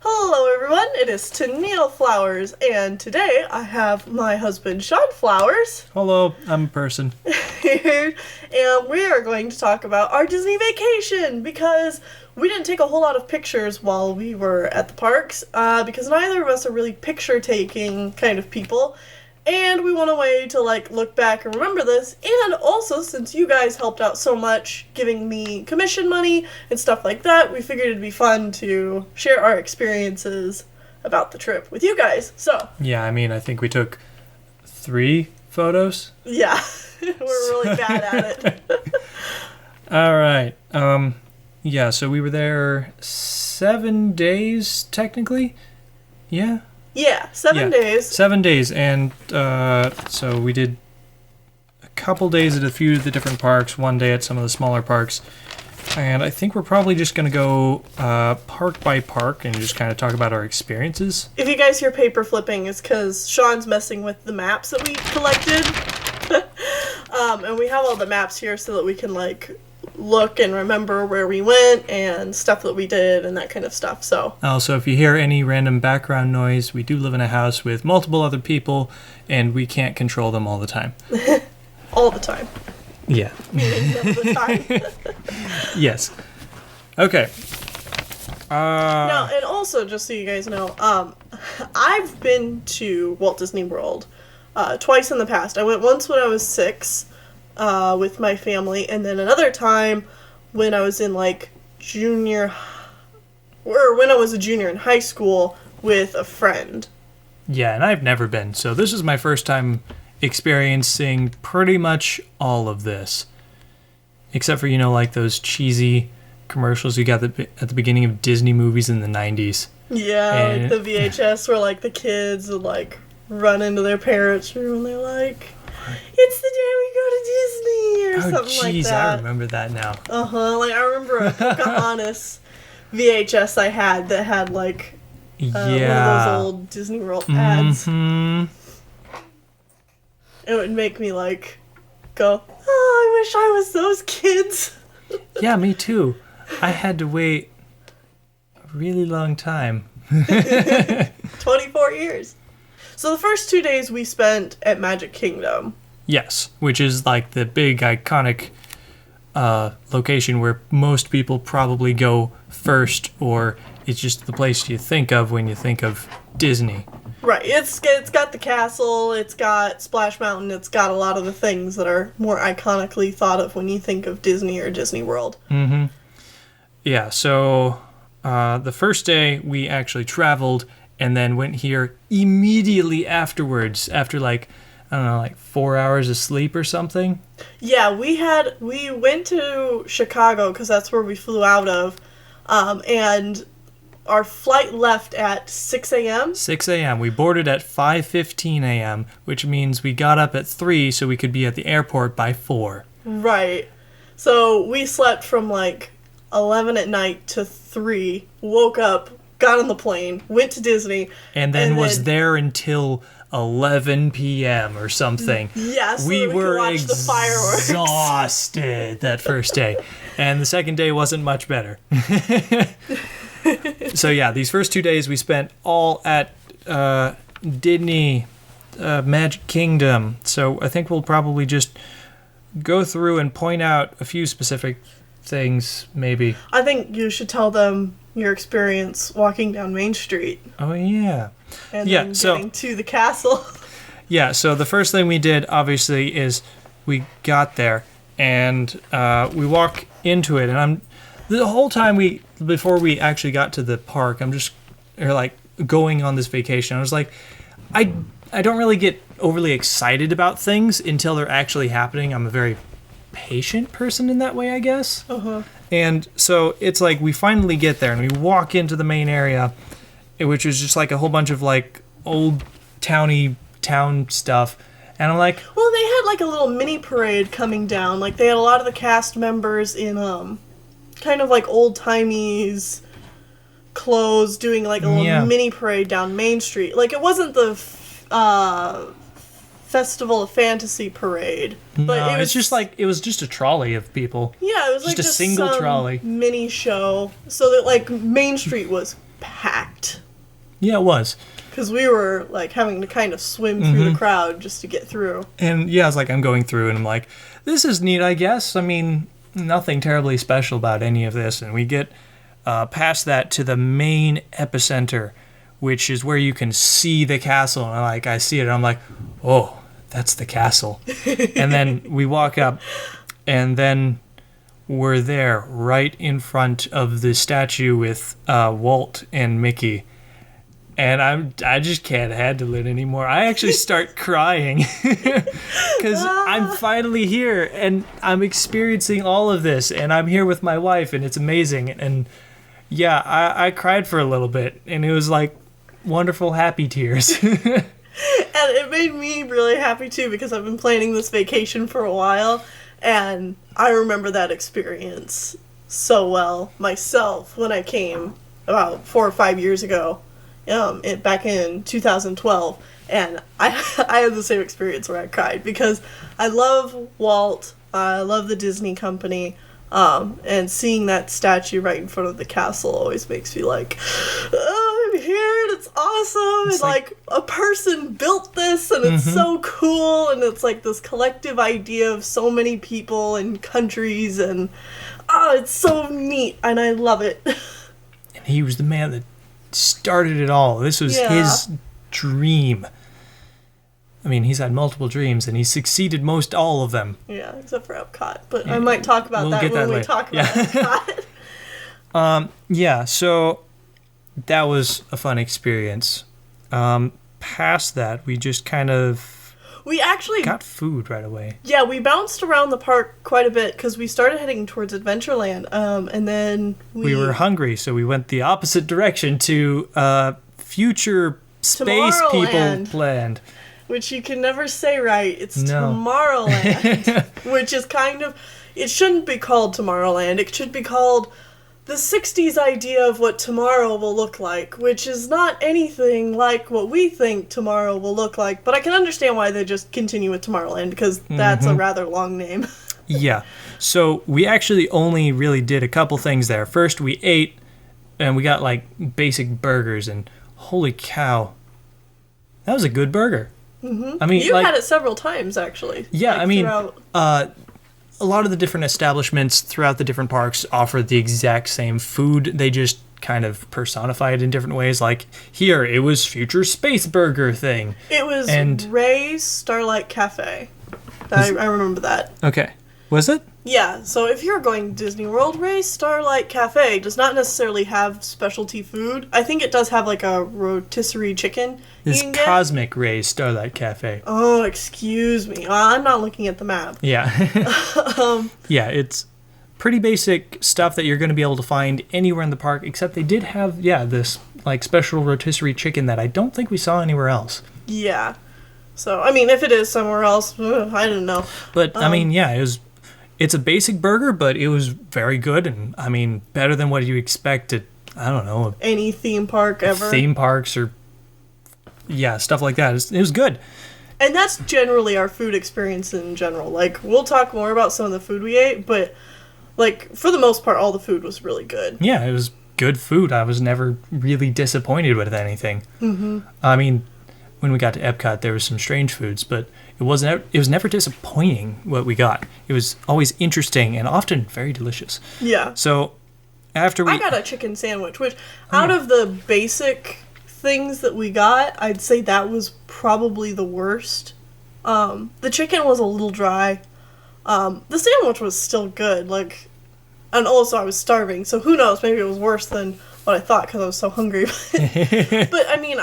Hello everyone, it is Tennelle Flowers, and today I have my husband Shawn Flowers Hello, I'm a person. here, and we are going to talk about our Disney vacation, because we didn't take a whole lot of pictures while we were at the parks, because neither of us are really picture-taking kind of people, and we want a way to look back and remember this, and also since you guys helped out so much giving me commission money and stuff like that, we figured it'd be fun to share our experiences about the trip with you guys. So Yeah, I think we took 3 photos. yeah, we're really bad at it. All right. Yeah, so we were there 7 days, technically. Yeah? Yeah, 7 days. 7 days, and so we did a couple days at a few of the different parks, 1 day at some of the smaller parks, and I think we're probably just going to go park by park and just kind of talk about our experiences. If you guys hear paper flipping, it's because Sean's messing with the maps that we collected. And we have all the maps here so that we can look and remember where we went and stuff that we did and that kind of stuff. So Also, if you hear any random background noise, we do live in a house with multiple other people, and we can't control them all the time. all the time. Yeah. Meaning none of the time. Yes. Okay. Now, and also, just so you guys know, I've been to Walt Disney World twice in the past. I went once when I was 6 with my family, and then another time when I was in when I was a junior in high school with a friend. Yeah, and I've never been, so this is my first time experiencing pretty much all of this. Except for, those cheesy commercials you got at the beginning of Disney movies in the 90s. Yeah, And the VHS where the kids would run into their parents' room and they're like, "It's the day we go to Disney," or something like that. I remember that now. I remember a Pocahontas VHS I had that had one of those old Disney World ads. Mm-hmm. It would make me go, "Oh, I wish I was those kids." Yeah, me too. I had to wait a really long time. 24 years. So the first 2 days we spent at Magic Kingdom. Yes, which is the big iconic location where most people probably go first, or it's just the place you think of when you think of Disney. Right, it's got the castle, it's got Splash Mountain, it's got a lot of the things that are more iconically thought of when you think of Disney or Disney World. Mm-hmm. Yeah, so the first day we actually traveled and then went here immediately afterwards, after 4 hours of sleep or something. Yeah, we went to Chicago because that's where we flew out of, and our flight left at 6 a.m. 6 a.m. We boarded at 5:15 a.m., which means we got up at 3 so we could be at the airport by 4. Right. So we slept from 11 at night to 3, woke up, got on the plane, went to Disney. And then was there until 11 p.m. or something. Yeah, so we we were could watch the fireworks. Exhausted that first day. And the second day wasn't much better. So yeah, these first 2 days we spent all at Disney Magic Kingdom. So I think we'll probably just go through and point out a few specific things, maybe. I think you should tell them your experience walking down Main Street. Oh, yeah. And then getting to the castle. Yeah, so the first thing we did, obviously, is we got there, and we walk into it, and the whole time before we actually got to the park, I'm just going on this vacation. I was like, I don't really get overly excited about things until they're actually happening. I'm a very patient person in that way, I guess. Uh-huh. And so it's we finally get there, and we walk into the main area, which is just a whole bunch of old town stuff. And I'm like, well, they had a little mini parade coming down. They had a lot of the cast members in kind of old-timey's clothes doing a little mini parade down Main Street. It wasn't the Festival of Fantasy parade, but no, it was just a trolley of people. Yeah, it was just a single trolley mini show, so that Main Street was packed. Yeah, it was. Because we were, like, having to kind of swim through the crowd just to get through. And, yeah, it's like I'm going through, and I'm like, this is neat, I guess. I mean, nothing terribly special about any of this. And we get past that to the main epicenter, which is where you can see the castle. And, like, I see it, and I'm like, oh, that's the castle. And then we walk up, and then we're there right in front of the statue with Walt and Mickey. And I just can't handle it anymore. I actually start crying because I'm finally here and I'm experiencing all of this, and I'm here with my wife, and it's amazing. And yeah, I cried for a little bit, and it was like wonderful, happy tears. And it made me really happy too, because I've been planning this vacation for a while, and I remember that experience so well myself when I came about 4 or 5 years ago. Back in 2012, and I had the same experience where I cried because I love Walt, I love the Disney company, and seeing that statue right in front of the castle always makes me like, oh, I'm here and it's awesome, and like a person built this and it's so cool, and it's like this collective idea of so many people and countries, and it's so neat and I love it. And he was the man that started it all. This was his dream. I mean, he's had multiple dreams, and he succeeded most all of them. Yeah, except for Epcot. But I might talk about that when we talk about Epcot. Yeah, so that was a fun experience. Past that, we just kind of... We actually got food right away. Yeah, we bounced around the park quite a bit because we started heading towards Adventureland, and then we were hungry, so we went the opposite direction to future space people land. Which you can never say right. It's Tomorrowland, which is kind of... It shouldn't be called Tomorrowland. It should be called the 60s idea of what tomorrow will look like, which is not anything like what we think tomorrow will look like, but I can understand why they just continue with Tomorrowland, because that's a rather long name. Yeah. So we actually only really did a couple things there. First, we ate, and we got, like, basic burgers, and holy cow, that was a good burger. I mean, you had it several times, actually. Yeah, like, I mean, throughout... a lot of the different establishments throughout the different parks offer the exact same food. They just kind of personify it in different ways. Like here, it was Future Space Burger thing. It was Ray's Starlight Cafe. I remember that. Okay. Was it? Yeah, so if you're going to Disney World, Ray's Starlight Cafe does not necessarily have specialty food. I think it does have like a rotisserie chicken. This Cosmic Ray's Starlight Cafe. Oh, excuse me. I'm not looking at the map. Yeah. Yeah, it's pretty basic stuff that you're going to be able to find anywhere in the park, except they did have, this like special rotisserie chicken that I don't think we saw anywhere else. Yeah. So, I mean, if it is somewhere else, I don't know. But, I mean, it's a basic burger, but it was very good, and, I mean, better than what you expect at, I don't know. Any theme park ever. Theme parks or, stuff like that. It was good. And that's generally our food experience in general. Like, we'll talk more about some of the food we ate, but, like, for the most part, all the food was really good. Yeah, it was good food. I was never really disappointed with anything. I mean, when we got to Epcot, there was some strange foods, but it was never disappointing what we got. It was always interesting and often very delicious. Yeah. So after I got a chicken sandwich, which out of the basic things that we got, I'd say that was probably the worst. The chicken was a little dry. The sandwich was still good, and also I was starving, so who knows, maybe it was worse than what I thought because I was so hungry. But I mean,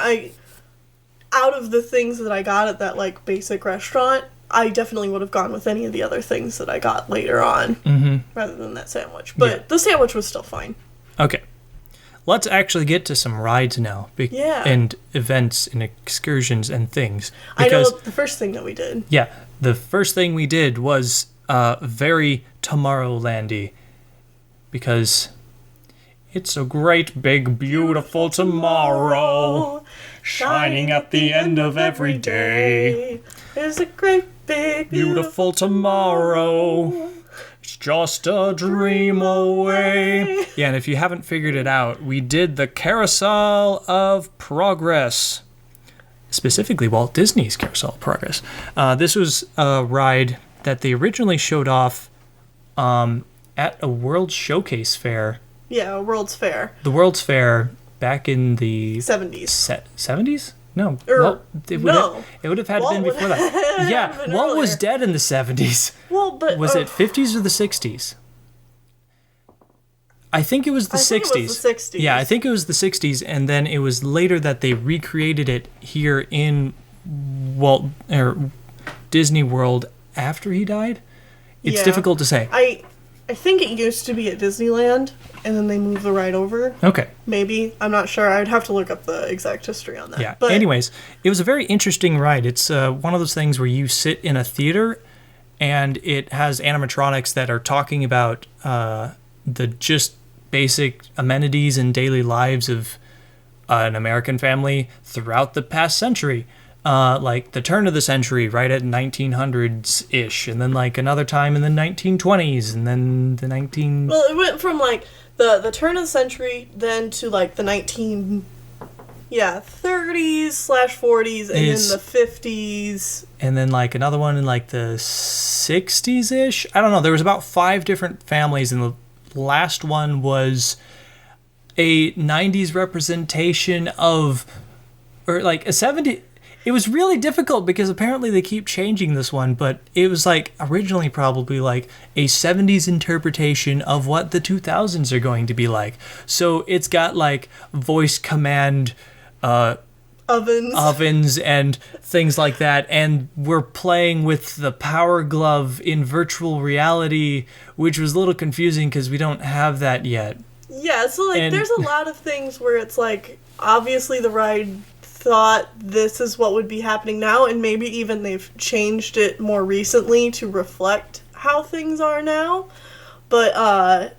out of the things that I got at that, basic restaurant, I definitely would have gone with any of the other things that I got later on, rather than that sandwich. But the sandwich was still fine. Okay. Let's actually get to some rides now. And events and excursions and things. I know the first thing that we did. Yeah. The first thing we did was very Tomorrowland-y. Because it's a great, big, beautiful tomorrow, shining at the end of every day. There's a great, big, beautiful tomorrow. It's just a dream away. Yeah, and if you haven't figured it out, we did the Carousel of Progress. Specifically, Walt Disney's Carousel of Progress. This was a ride that they originally showed off at a World Showcase Fair. Yeah, World's Fair. The World's Fair back in the 70s. 70s? No. It would have had Walt been before that. Yeah, Walt was dead in the 70s. Well, but was it 50s or the 60s? I think it was the 60s. Think it was the 60s. Yeah, I think it was the 60s, and then it was later that they recreated it here in Disney World after he died. It's difficult to say. I think it used to be at Disneyland, and then they moved the ride over. Okay. Maybe. I'm not sure. I'd have to look up the exact history on that. Yeah. But anyways, it was a very interesting ride. It's one of those things where you sit in a theater, and it has animatronics that are talking about the just basic amenities and daily lives of an American family throughout the past century. Like the turn of the century, right at 1900s-ish, and then like another time in the 1920s, and then the 19... Well, it went from like the turn of the century then to like the 30s/40s, and then the 50s. And then like another one in like the 60s-ish? I don't know, there was about 5 different families, and the last one was a 90s representation of... or like a 70s... It was really difficult because apparently they keep changing this one, but it was like originally probably like a 70s interpretation of what the 2000s are going to be like. So it's got like voice command ovens and things like that, and we're playing with the Power Glove in virtual reality, which was a little confusing because we don't have that yet. Yeah, so like there's a lot of things where it's like obviously the ride thought this is what would be happening now, and maybe even they've changed it more recently to reflect how things are now. But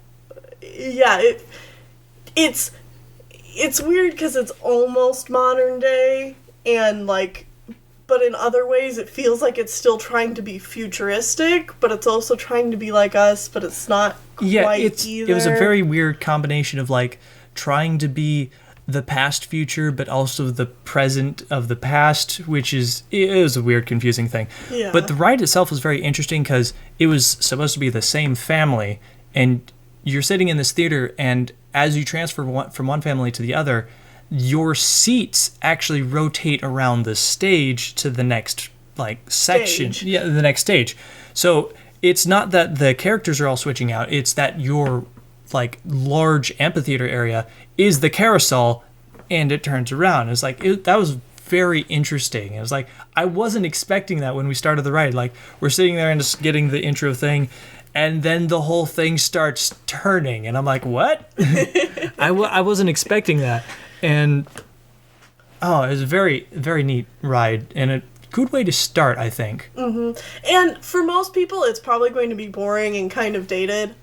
it's weird because it's almost modern day, and like, but in other ways it feels like it's still trying to be futuristic, but it's also trying to be like us, but it's not quite either. It was a very weird combination of like trying to be the past future, but also the present of the past, which is a weird, confusing thing. Yeah. But the ride itself was very interesting because it was supposed to be the same family, and you're sitting in this theater, and as you transfer from one family to the other, your seats actually rotate around the stage to the next like section. Stage. Yeah, the next stage. So it's not that the characters are all switching out, it's that your like large amphitheater area is the carousel, and it turns around. It's like that was very interesting. It was like I wasn't expecting that when we started the ride. Like we're sitting there and just getting the intro thing, and then the whole thing starts turning, and I'm like, what? I wasn't expecting that, and it was a very, very neat ride and a good way to start, I think. Mm-hmm. And for most people, it's probably going to be boring and kind of dated.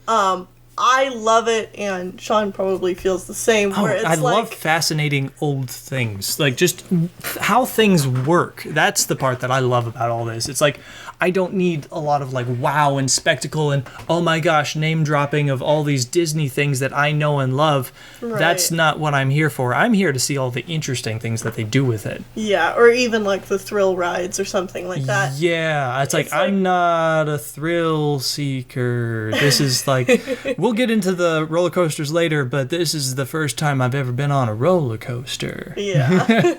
I love it, and Shawn probably feels the same. Where it's I love fascinating old things. Like, just how things work. That's the part that I love about all this. It's like, I don't need a lot of, like, wow and spectacle and, oh my gosh, name-dropping of all these Disney things that I know and love. Right. That's not what I'm here for. I'm here to see all the interesting things that they do with it. Yeah, or even, like, the thrill rides or something like that. Yeah, it's like, I'm not a thrill seeker. This is, like... We'll get into the roller coasters later, but this is the first time I've ever been on a roller coaster. Yeah.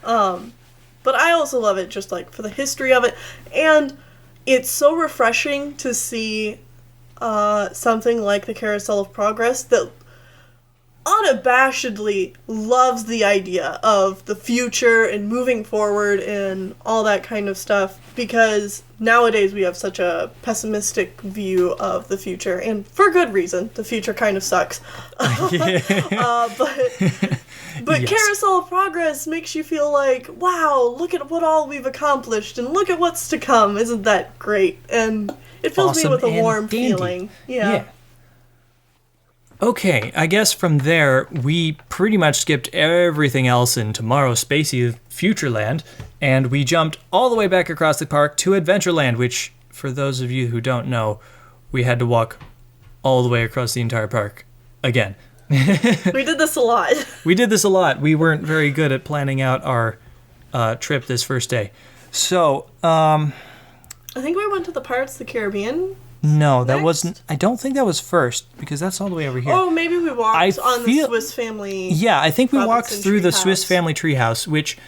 But I also love it just like for the history of it, and it's so refreshing to see something like the Carousel of Progress that unabashedly loves the idea of the future and moving forward and all that kind of stuff, because nowadays we have such a pessimistic view of the future, and for good reason. The future kind of sucks. But yes. Carousel of Progress makes you feel like, wow, look at what all we've accomplished and look at what's to come. Isn't that great? And it fills me with a warm feeling. Yeah. Okay, I guess from there, we pretty much skipped everything else in Tomorrow's Spacey Futureland, and we jumped all the way back across the park to Adventureland, which, for those of you who don't know, we had to walk all the way across the entire park again. We did this a lot. We did this a lot. We weren't very good at planning out our trip this first day. So, I think we went to the Pirates of the Caribbean. No, that Next? wasn't. I don't think that was first, because that's all the way over here. Oh, maybe we walked on the Swiss Family. Yeah, I think we walked Robinson through the Treehouse. Swiss Family Treehouse, which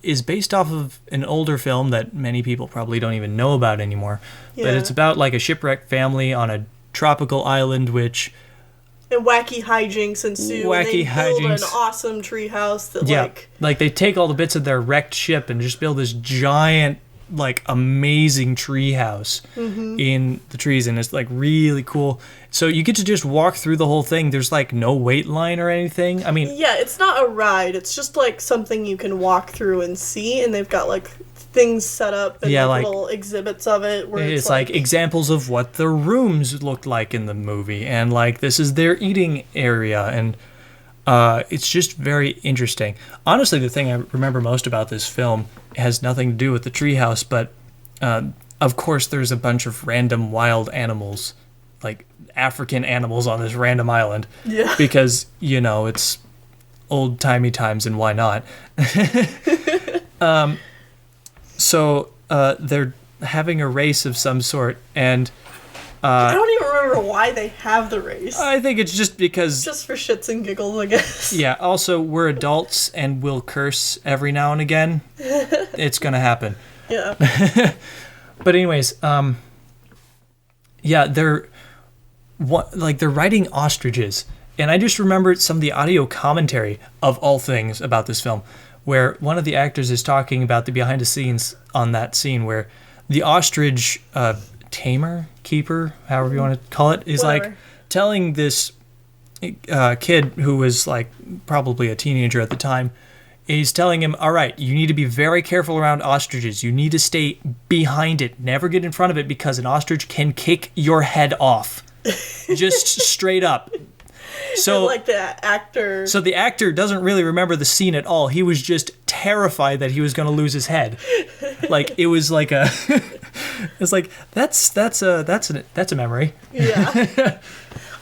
is based off of an older film that many people probably don't even know about anymore. Yeah. But it's about like a shipwrecked family on a tropical island, which And wacky hijinks ensue. Wacky and they build hijinks. an awesome treehouse that, yeah, like they take all the bits of their wrecked ship and just build this giant, like amazing treehouse in the trees, and it's like really cool. So you get to just walk through the whole thing. There's like no wait line or anything. I mean, Yeah, it's not a ride. It's just like something you can walk through and see, and they've got like things set up and Yeah, like, like- little exhibits of it where it's like examples of what the rooms looked like in the movie, and like this is their eating area, and it's just very interesting. Honestly, the thing I remember most about this film has nothing to do with the treehouse, but of course there's a bunch of random wild animals, like African animals on this random island. Yeah. Because, you know, it's old-timey times and why not? So they're having a race of some sort, and I don't even remember why they have the race. I think it's just because... Just for shits and giggles, I guess. Yeah, also, we're adults and we'll curse every now and again. It's gonna happen. Yeah. But anyways, yeah, they're riding ostriches. And I just remembered some of the audio commentary of all things about this film, where one of the actors is talking about the behind the scenes on that scene where the ostrich tamer, keeper, however you want to call it, is like Whatever. telling this kid who was like probably a teenager at the time, he's telling him, all right, you need to be very careful around ostriches. You need to stay behind it. Never get in front of it, because an ostrich can kick your head off. Just straight up. So And like the actor. so the actor doesn't really remember the scene at all. He was just terrified that he was going to lose his head. Like it was like a it's like that's a memory. Yeah.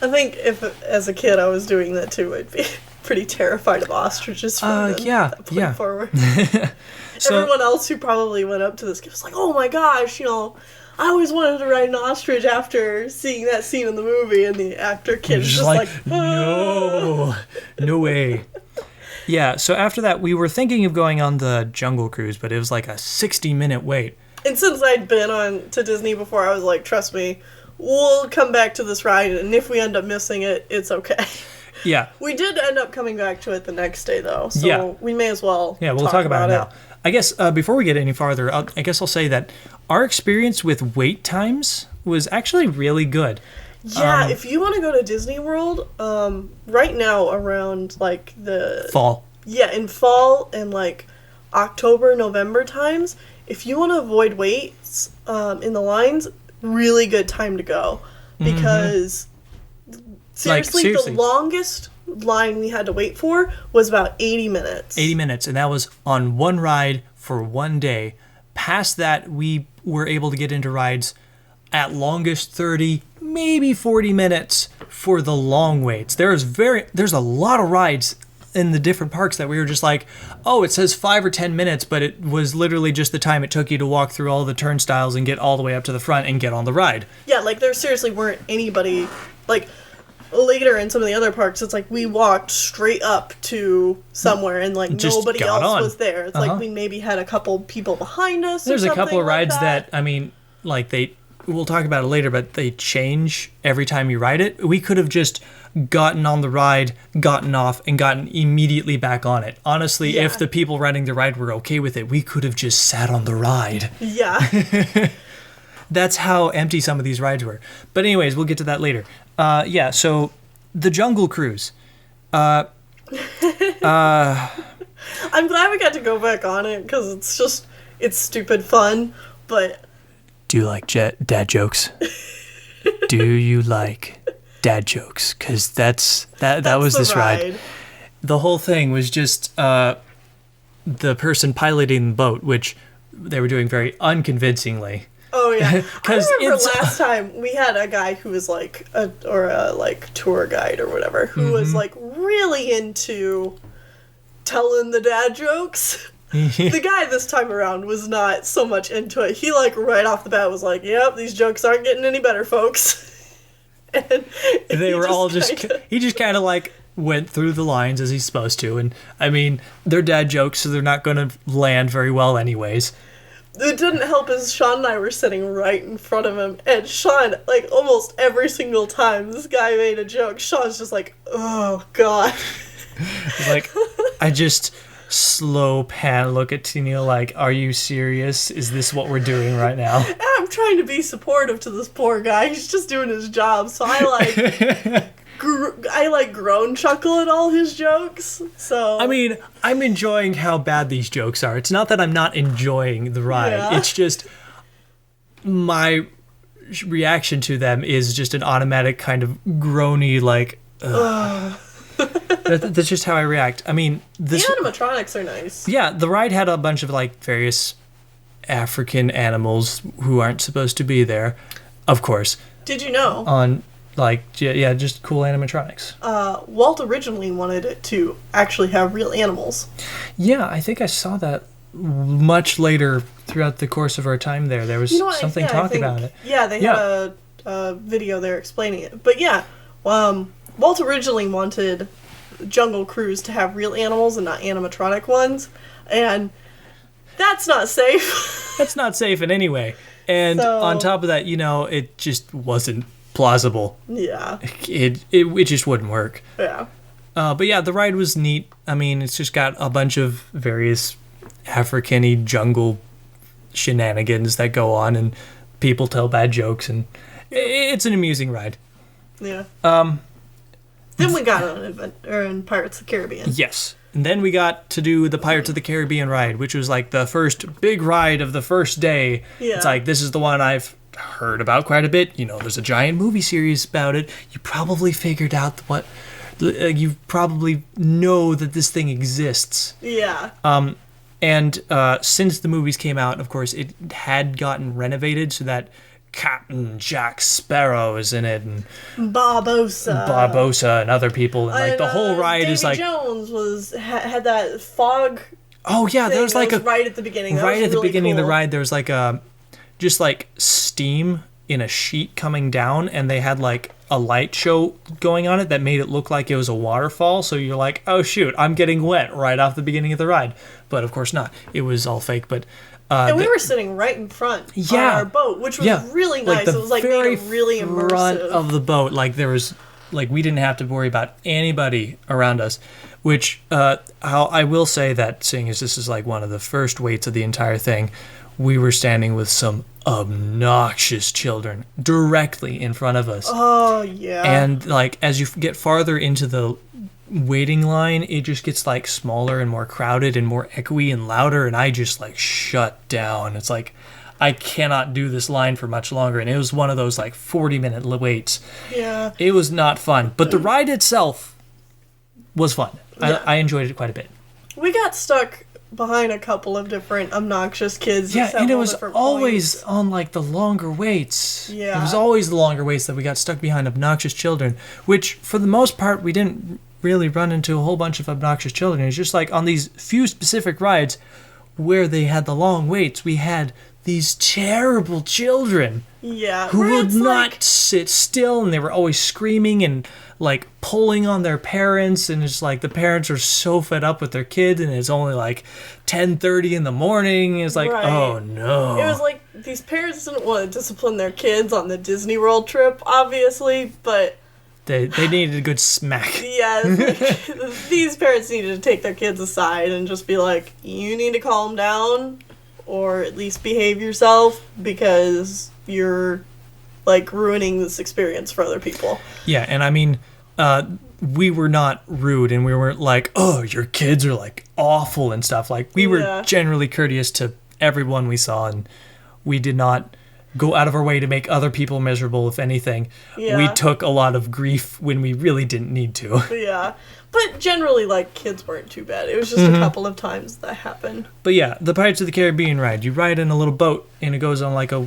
I think if as a kid I was doing that too, I'd be pretty terrified of ostriches from yeah, that point yeah. forward. So Everyone else who probably went up to this kid was like, oh my gosh, you know, I always wanted to ride an ostrich after seeing that scene in the movie, and the actor kid is just like no way. Yeah, so after that we were thinking of going on the Jungle Cruise, but it was like a 60-minute wait. And since I'd been on to Disney before, I was like, trust me, we'll come back to this ride, and if we end up missing it, it's okay. Yeah. We did end up coming back to it the next day, though, so Yeah. we may as well Yeah, we'll talk about it now. I guess before we get any farther, I guess I'll say that our experience with wait times was actually really good. Yeah, if you want to go to Disney World, right now around, like, the... Fall. Yeah, in fall and, like, October, November times, if you want to avoid waits in the lines, really good time to go. Because, seriously, the longest line we had to wait for was about 80 minutes. 80 minutes, and that was on one ride for one day. Past that, we were able to get into rides at longest 30, maybe 40 minutes for the long waits. There's a lot of rides in the different parks that we were just like, oh, it says 5 or 10 minutes, but it was literally just the time it took you to walk through all the turnstiles and get all the way up to the front and get on the ride. Yeah, like, there seriously weren't anybody, like... Later in some of the other parks, it's like we walked straight up to somewhere and like Just nobody got else on. was there. It's like we maybe had a couple people behind us. There's or a couple something of rides like that, I mean, like we'll talk about it later, but they change every time you ride it. We could have just gotten on the ride, gotten off, and gotten immediately back on it. Honestly, Yeah. if the people riding the ride were okay with it, we could have just sat on the ride. Yeah. That's how empty some of these rides were. But anyways, we'll get to that later. Yeah, so the Jungle Cruise. I'm glad we got to go back on it because it's stupid fun, but Do you like dad jokes? Do you like dad jokes? Because that was the this ride. The whole thing was just the person piloting the boat, which they were doing very unconvincingly. Oh yeah, I remember it's last time we had a guy who was like a tour guide or whatever who was like really into telling the dad jokes. The guy this time around was not so much into it. He like right off the bat was like, "Yep, these jokes aren't getting any better, folks." And they were all he just kind of like went through the lines as he's supposed to, and I mean, they're dad jokes, so they're not going to land very well anyways. It didn't help as Shawn and I were sitting right in front of him, and Shawn, like, almost every single time this guy made a joke, Shawn's just like, oh, God. Like, I just slow pan look at Tennelle like, are you serious? Is this what we're doing right now? And I'm trying to be supportive to this poor guy. He's just doing his job, so I groan chuckle at all his jokes. So I mean, I'm enjoying how bad these jokes are. It's not that I'm not enjoying the ride. Yeah. It's just my reaction to them is just an automatic kind of groany like. That's just how I react. I mean, the animatronics are nice. Yeah, the ride had a bunch of like various African animals who aren't supposed to be there, of course. Did you know? On like yeah, just cool animatronics. Walt originally wanted it to actually have real animals. Yeah, I think I saw that much later throughout the course of our time there. There was something talking about it. Yeah, they had a video there explaining it. But yeah, Walt originally wanted Jungle Cruise to have real animals and not animatronic ones, and that's not safe. That's not safe in any way. And on top of that, it just wasn't plausible. Yeah. It just wouldn't work. Yeah. But yeah, the ride was neat. I mean, it's just got a bunch of various African-y jungle shenanigans that go on, and people tell bad jokes, and it's an amusing ride. Yeah. Then we got on Pirates of the Caribbean. Yes. And then we got to do the Pirates of the Caribbean ride, which was like the first big ride of the first day. Yeah. It's like, this is the one I've heard about quite a bit. There's a giant movie series about it. You probably figured out you probably know that this thing exists. Yeah. And since the movies came out, of course, it had gotten renovated so that Captain Jack Sparrow is in it, and Barbossa and other people, and like the whole ride Davy is like Jones had that fog. Oh yeah, there was like right at the beginning. Right at the beginning of the ride, there was like just like steam in a sheet coming down, and they had like a light show going on it that made it look like it was a waterfall. So you're like, oh shoot, I'm getting wet right off the beginning of the ride, but of course not. It was all fake, but. And we were sitting right in front on our boat, which was really nice. It was like made it really immersive. Front of the boat, like there was, like we didn't have to worry about anybody around us. Which I will say that, seeing as this is like one of the first waits of the entire thing, we were standing with some obnoxious children directly in front of us. Oh yeah. And like as you get farther into the waiting line, it just gets like smaller and more crowded and more echoey and louder, and I just like shut down. It's like I cannot do this line for much longer, and it was one of those like 40-minute waits. Yeah, it was not fun, but the ride itself was fun. Yeah. I enjoyed it quite a bit. We got stuck behind a couple of different obnoxious kids. Yeah, and it was always on like the longer waits. Yeah, it was always the longer waits that we got stuck behind obnoxious children, which for the most part we didn't really run into a whole bunch of obnoxious children. It's just like on these few specific rides where they had the long waits, we had these terrible children who would not sit still, and they were always screaming and like pulling on their parents, and it's like the parents are so fed up with their kid, and it's only like 10:30 in the morning. It's like, oh no. It was like these parents didn't want to discipline their kids on the Disney World trip, obviously, but They needed a good smack. Yeah, these parents needed to take their kids aside and just be like, you need to calm down, or at least behave yourself, because you're like ruining this experience for other people. Yeah, and I mean, we were not rude, and we weren't like, oh, your kids are like awful and stuff. Like, we were generally courteous to everyone we saw, and we did not go out of our way to make other people miserable. If anything, we took a lot of grief when we really didn't need to. Yeah, but generally, like, kids weren't too bad. It was just a couple of times that happened. But yeah, the Pirates of the Caribbean ride, you ride in a little boat, and it goes on like a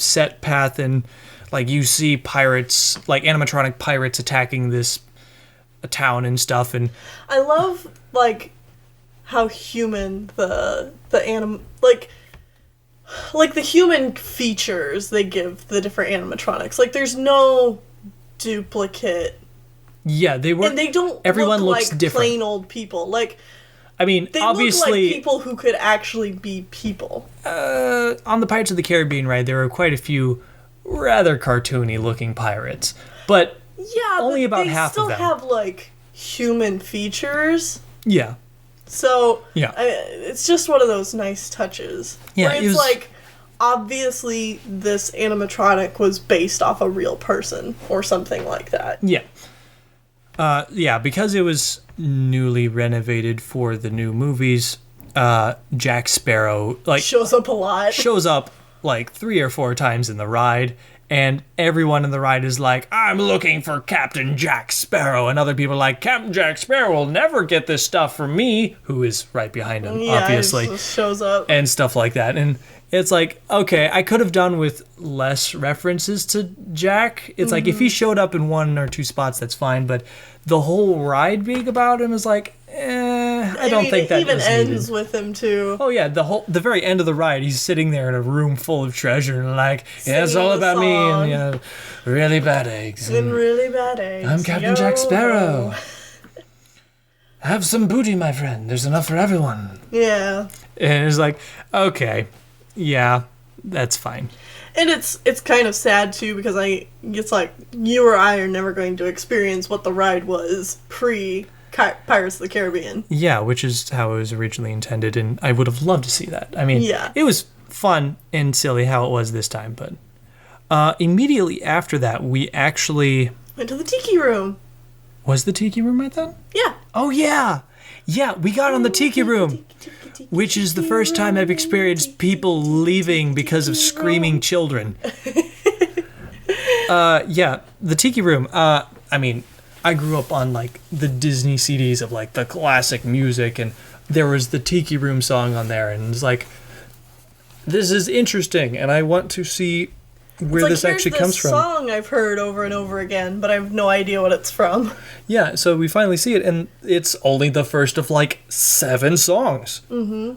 set path, and like you see pirates, like animatronic pirates attacking a town and stuff. And I love like how human the the human features they give the different animatronics. Like there's no duplicate. Yeah, they were. And they don't. Everyone look looks like different. Plain old people. Like. I mean, They obviously, look like people who could actually be people. On the Pirates of the Caribbean ride, there were quite a few rather cartoony-looking pirates, but only about half of them. They still have like human features. Yeah. So yeah, it's just one of those nice touches. Yeah, where it's like obviously this animatronic was based off a real person or something like that. Yeah. Yeah, because it was newly renovated for the new movies, Jack Sparrow shows up a lot. Shows up like 3 or 4 times in the ride, and everyone in the ride is like, I'm looking for Captain Jack Sparrow, and other people are like, Captain Jack Sparrow will never get this stuff from me, who is right behind him, obviously. He just shows up. And stuff like that. And it's like, okay, I could have done with less references to Jack. It's like, if he showed up in 1 or 2 spots, that's fine, but the whole ride being about him is like, I don't think that even is ends needed. with him too. Oh yeah, the very end of the ride, he's sitting there in a room full of treasure and like, yeah, it's all about me and really bad eggs. And really bad eggs. I'm Captain Jack Sparrow. Have some booty, my friend. There's enough for everyone. Yeah. And it's like, okay, yeah, that's fine. And it's kind of sad too because it's like you or I are never going to experience what the ride was pre Pirates of the Caribbean. Yeah, which is how it was originally intended, and I would have loved to see that. I mean, it was fun and silly how it was this time, but immediately after that, we actually went to the Tiki Room. Was the Tiki Room right then? Yeah. Oh yeah, yeah. We got on the Tiki Room, which is the first time I've experienced people leaving because of screaming children. Yeah, the Tiki Room. I mean, I grew up on like the Disney CDs of like the classic music, and there was the Tiki Room song on there, and it's like, this is interesting, and I want to see where this actually comes from. Here's this song I've heard over and over again, but I have no idea what it's from. Yeah, so we finally see it, and it's only the first of like 7 songs,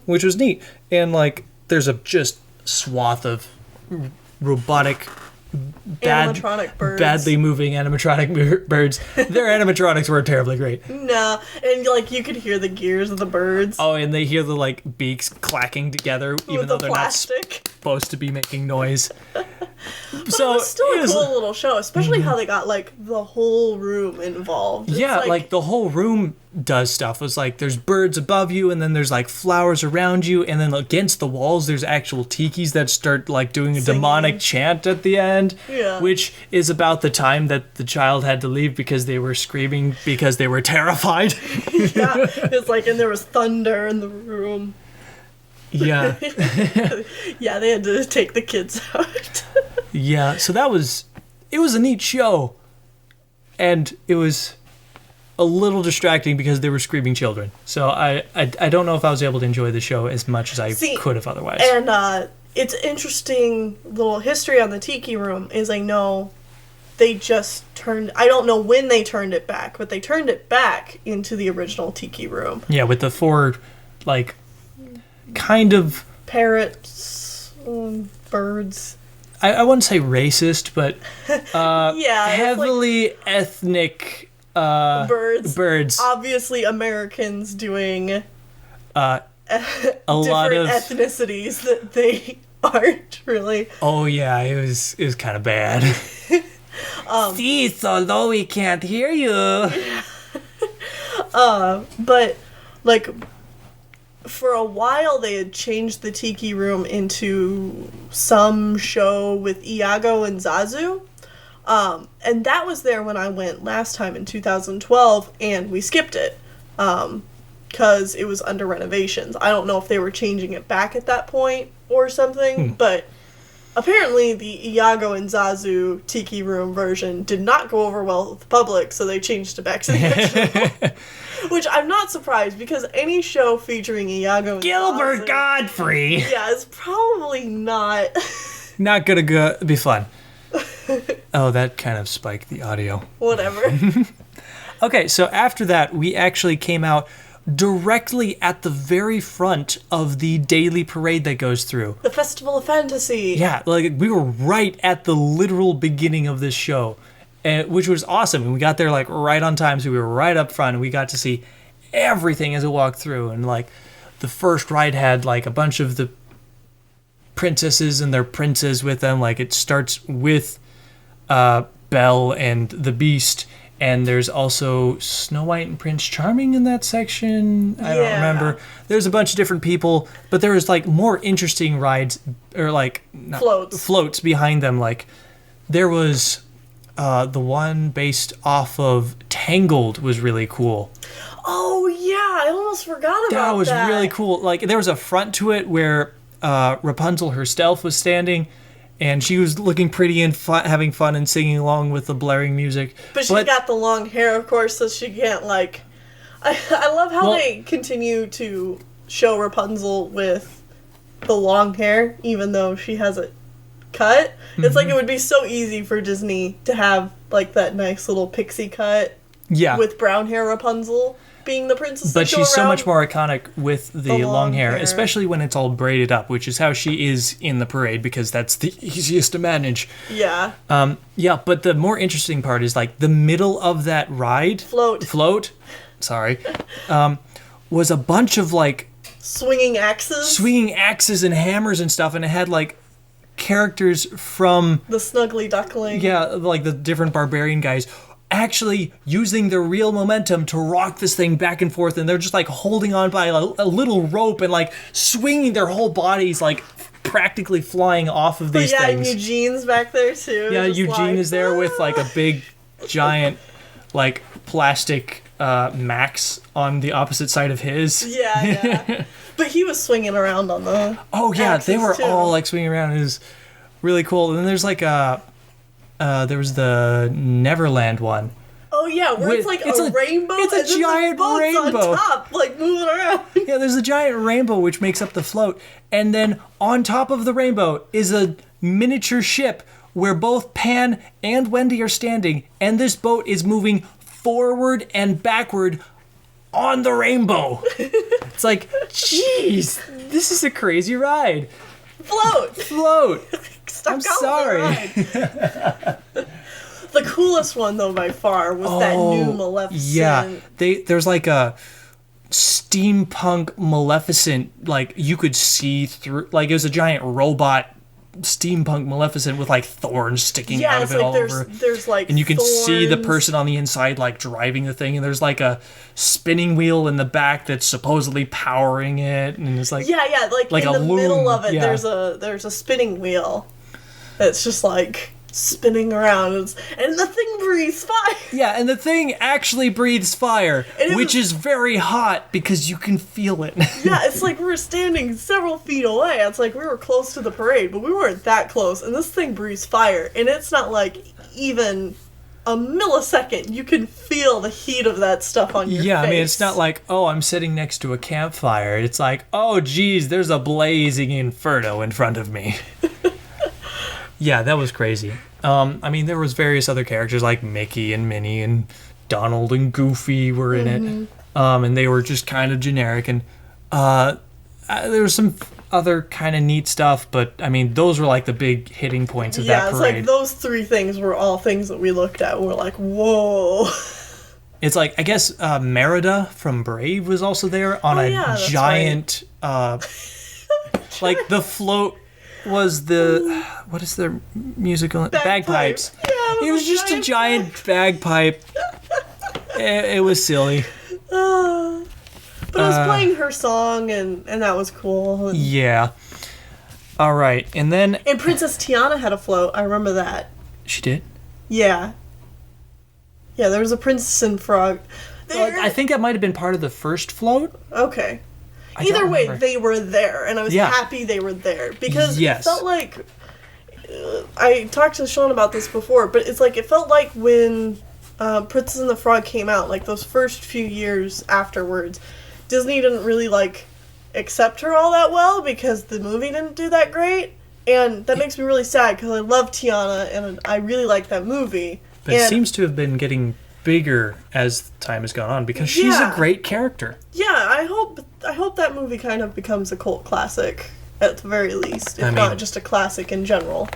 which was neat. And like, there's a just swath of robotic, animatronic birds. Badly moving animatronic birds. Their animatronics were terribly great. Nah, and like you could hear the gears of the birds. Oh, and they hear the like beaks clacking together, even though they're plastic. Not supposed to be making noise. But so it was still a cool little show, especially how they got like the whole room involved. It's yeah, like the whole room does stuff. It's like there's birds above you, and then there's like flowers around you, and then against the walls there's actual tikis that start like doing a demonic chant at the end, which is about the time that the child had to leave because they were screaming because they were terrified. Yeah, it's like, and there was thunder in the room. Yeah. Yeah, they had to take the kids out. Yeah, so it was a neat show, and it was a little distracting because they were screaming children. So I don't know if I was able to enjoy the show as much as I could have otherwise. And it's interesting little history on the Tiki Room is I know they just I don't know when they turned it back, but they turned it back into the original Tiki Room. Yeah, with the 4 like kind of parrots, birds. I wouldn't say racist, but heavily like ethnic birds. Obviously, Americans doing a lot of ethnicities that they aren't really. Oh yeah, it was kind of bad. See, so low we can't hear you. But like, for a while they had changed the Tiki Room into some show with Iago and Zazu. And that was there when I went last time in 2012, and we skipped it. Because it was under renovations. I don't know if they were changing it back at that point or something, but apparently the Iago and Zazu Tiki Room version did not go over well with the public, so they changed it back to the original. Which I'm not surprised, because any show featuring Iago and Gilbert Zazu, Godfrey! yeah, it's probably not not gonna be fun. Oh, that kind of spiked the audio. Whatever. Okay, so after that, we actually came out directly at the very front of the daily parade that goes through. The Festival of Fantasy. Yeah, like we were right at the literal beginning of this show, which was awesome. And we got there like right on time, so we were right up front, and we got to see everything as it walked through. And like the first ride had like a bunch of the princesses and their princes with them. Like it starts with Belle and the Beast, and there's also Snow White and Prince Charming in that section. I don't remember. There's a bunch of different people, but there was like more interesting rides, or like floats behind them. Like there was the one based off of Tangled was really cool. Oh yeah, I almost forgot about that. That was really cool. Like there was a front to it where Rapunzel herself was standing, and she was looking pretty and having fun and singing along with the blaring music. But she got the long hair, of course, so she can't, like... I love how they continue to show Rapunzel with the long hair, even though she has it cut. Mm-hmm. It's like it would be so easy for Disney to have, like, that nice little pixie cut with brown hair Rapunzel being the princess. But she's so much more iconic with the long hair, especially when it's all braided up, which is how she is in the parade, because that's the easiest to manage. Yeah. But the more interesting part is like the middle of that ride. Float. Sorry. Was a bunch of like swinging axes and hammers and stuff, and it had like characters from the Snuggly Duckling. Yeah, like the different barbarian guys actually using their real momentum to rock this thing back and forth, and they're just like holding on by a little rope and like swinging their whole bodies, like practically flying off of these things. And Eugene's back there too. Yeah, Eugene is there with like a big giant like plastic Max on the opposite side of his. Yeah. But he was swinging around on the they were too. all like swinging around. It was really cool. And then there's like there was the Neverland one. Oh yeah, where it's like a rainbow. It's a giant rainbow on top, like moving around. Yeah, there's a giant rainbow which makes up the float, and then on top of the rainbow is a miniature ship where both Pan and Wendy are standing, and this boat is moving forward and backward on the rainbow. It's like, jeez, this is a crazy ride. Float. Stop I'm sorry. The coolest one, though, by far, was that new Maleficent. Yeah, there's like a steampunk Maleficent, like you could see through, like it was a giant robot steampunk Maleficent with like thorns sticking out of it all over. There's like and you can thorns. see the person on the inside like driving the thing, and there's like a spinning wheel in the back that's supposedly powering it, and it's like like in the middle of it there's a spinning wheel that's just like spinning around, and the thing breathes fire. Yeah, and the thing actually breathes fire, which is very hot because you can feel it. Yeah, it's like we were standing several feet away. It's like we were close to the parade, but we weren't that close, and this thing breathes fire, and it's not like even a millisecond. You can feel the heat of that stuff on your face. Yeah, I mean, it's not like, oh, I'm sitting next to a campfire. It's like, oh, geez, there's a blazing inferno in front of me. Yeah, that was crazy. I mean, there was various other characters like Mickey and Minnie and Donald and Goofy were in it. And they were just kind of generic. And there was some other kind of neat stuff, but I mean, those were like the big hitting points of that parade. Yeah, it's like those three things were all things that we looked at and we're like, whoa. It's like, I guess Merida from Brave was also there on a giant, like the float was the, what is the musical? Bagpipes. Yeah, it was just a giant bagpipe. It was silly. But it was playing her song, and that was cool. Yeah. All right, and then... And Princess Tiana had a float. I remember that. She did? Yeah. Yeah, there was a Princess and Frog. I think that might have been part of the first float. Okay. Either way, they were there, and I was happy they were there. Because it felt like... I talked to Shawn about this before, but it's like, it felt like when Princess and the Frog came out, like those first few years afterwards, Disney didn't really, like, accept her all that well because the movie didn't do that great. And that makes me really sad because I love Tiana and I really like that movie. But it seems to have been getting bigger as time has gone on because she's a great character. Yeah, I hope that movie kind of becomes a cult classic at the very least, if not just a classic in general.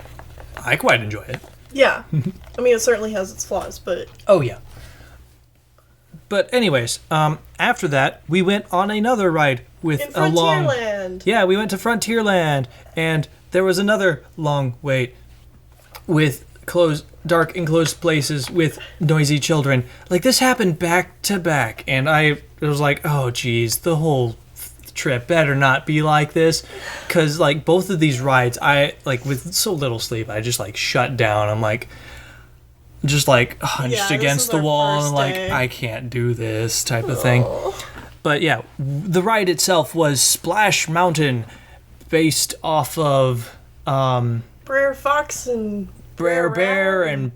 I quite enjoy it. Yeah. I mean, it certainly has its flaws, but... Oh, yeah. But anyways, after that, we went on another ride with in Frontierland. Yeah, we went to Frontierland, and there was another long wait with dark enclosed places with noisy children. Like, this happened back to back, and I was like, oh, geez, the whole trip better not be like this, because, like, both of these rides, I, like, with so little sleep, I just, like, shut down. I'm like... just like hunched against the wall and like I can't do this type of thing. But yeah, the ride itself was Splash Mountain, based off of Brer Fox and Brer Bear and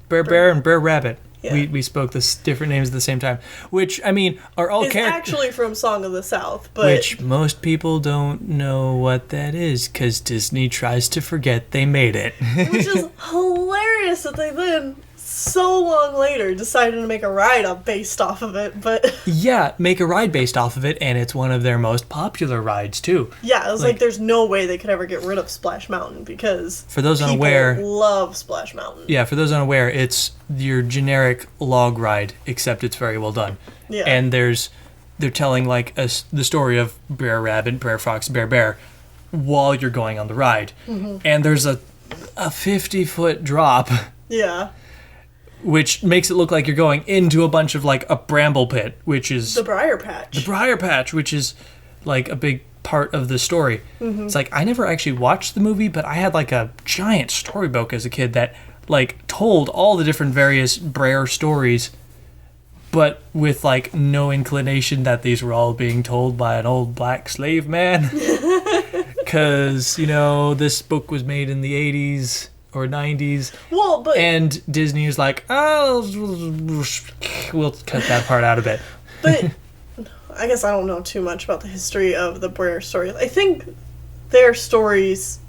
Brer Bear and Brer Rabbit. Yeah. We spoke this different names at the same time, which I mean are all characters actually from Song of the South, but which most people don't know what that is because Disney tries to forget they made it. Which is hilarious that they then so long later decided to make a ride based off of it, but yeah, make a ride based off of it, and it's one of their most popular rides too. Yeah, it was like there's no way they could ever get rid of Splash Mountain because for those unaware, people love Splash Mountain. Yeah, for those unaware, it's your generic log ride, except it's very well done. Yeah, and they're telling like the story of Brer Rabbit, Brer Fox, Brer Bear while you're going on the ride, and there's a 50-foot drop. Yeah. Which makes it look like you're going into a bunch of, like, a bramble pit, which is... The Briar Patch. The Briar Patch, which is, like, a big part of the story. It's like, I never actually watched the movie, but I had, like, a giant storybook as a kid that, like, told all the different various Brer stories, but with, like, no inclination that these were all being told by an old black slave man. Because, you know, this book was made in the 80s... or 90s. Well, but... And Disney is like, oh, we'll cut that part out a bit. But I guess I don't know too much about the history of the Brer stories. I think their stories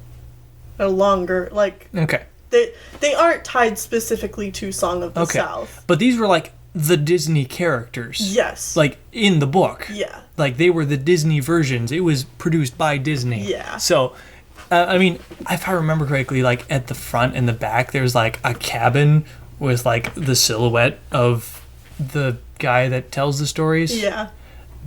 are longer. Like, okay. They aren't tied specifically to Song of the South. But these were like the Disney characters. Yes. Like in the book. Yeah. Like they were the Disney versions. It was produced by Disney. Yeah. So... I mean, if I remember correctly, like, at the front and the back, there's, like, a cabin with, like, the silhouette of the guy that tells the stories. Yeah.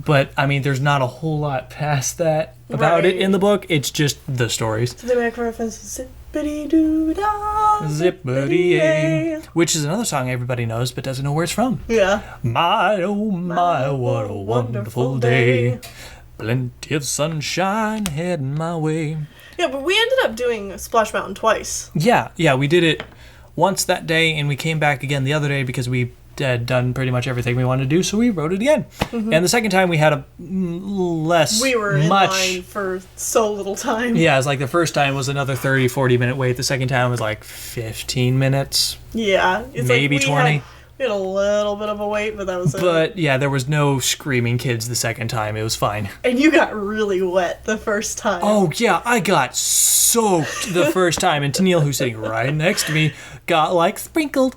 But, I mean, there's not a whole lot past that about it in the book. It's just the stories. So they make reference to zippity-doo-dah, zippity-yay, which is another song everybody knows but doesn't know where it's from. Yeah. My, oh my, what a wonderful day. Plenty of sunshine heading my way. Yeah, but we ended up doing Splash Mountain twice. Yeah, we did it once that day, and we came back again the other day because we had done pretty much everything we wanted to do, so we rode it again. And the second time we had a less... We were in line for so little time. Yeah, it was like the first time was another 30, 40-minute wait. The second time was like 15 minutes. Yeah. It's maybe like 20. We had a little bit of a wait, but that was it. But, yeah, there was no screaming kids the second time. It was fine. And you got really wet the first time. Oh, yeah, I got soaked the first time. And Tennelle, who's sitting right next to me, got, like, sprinkled.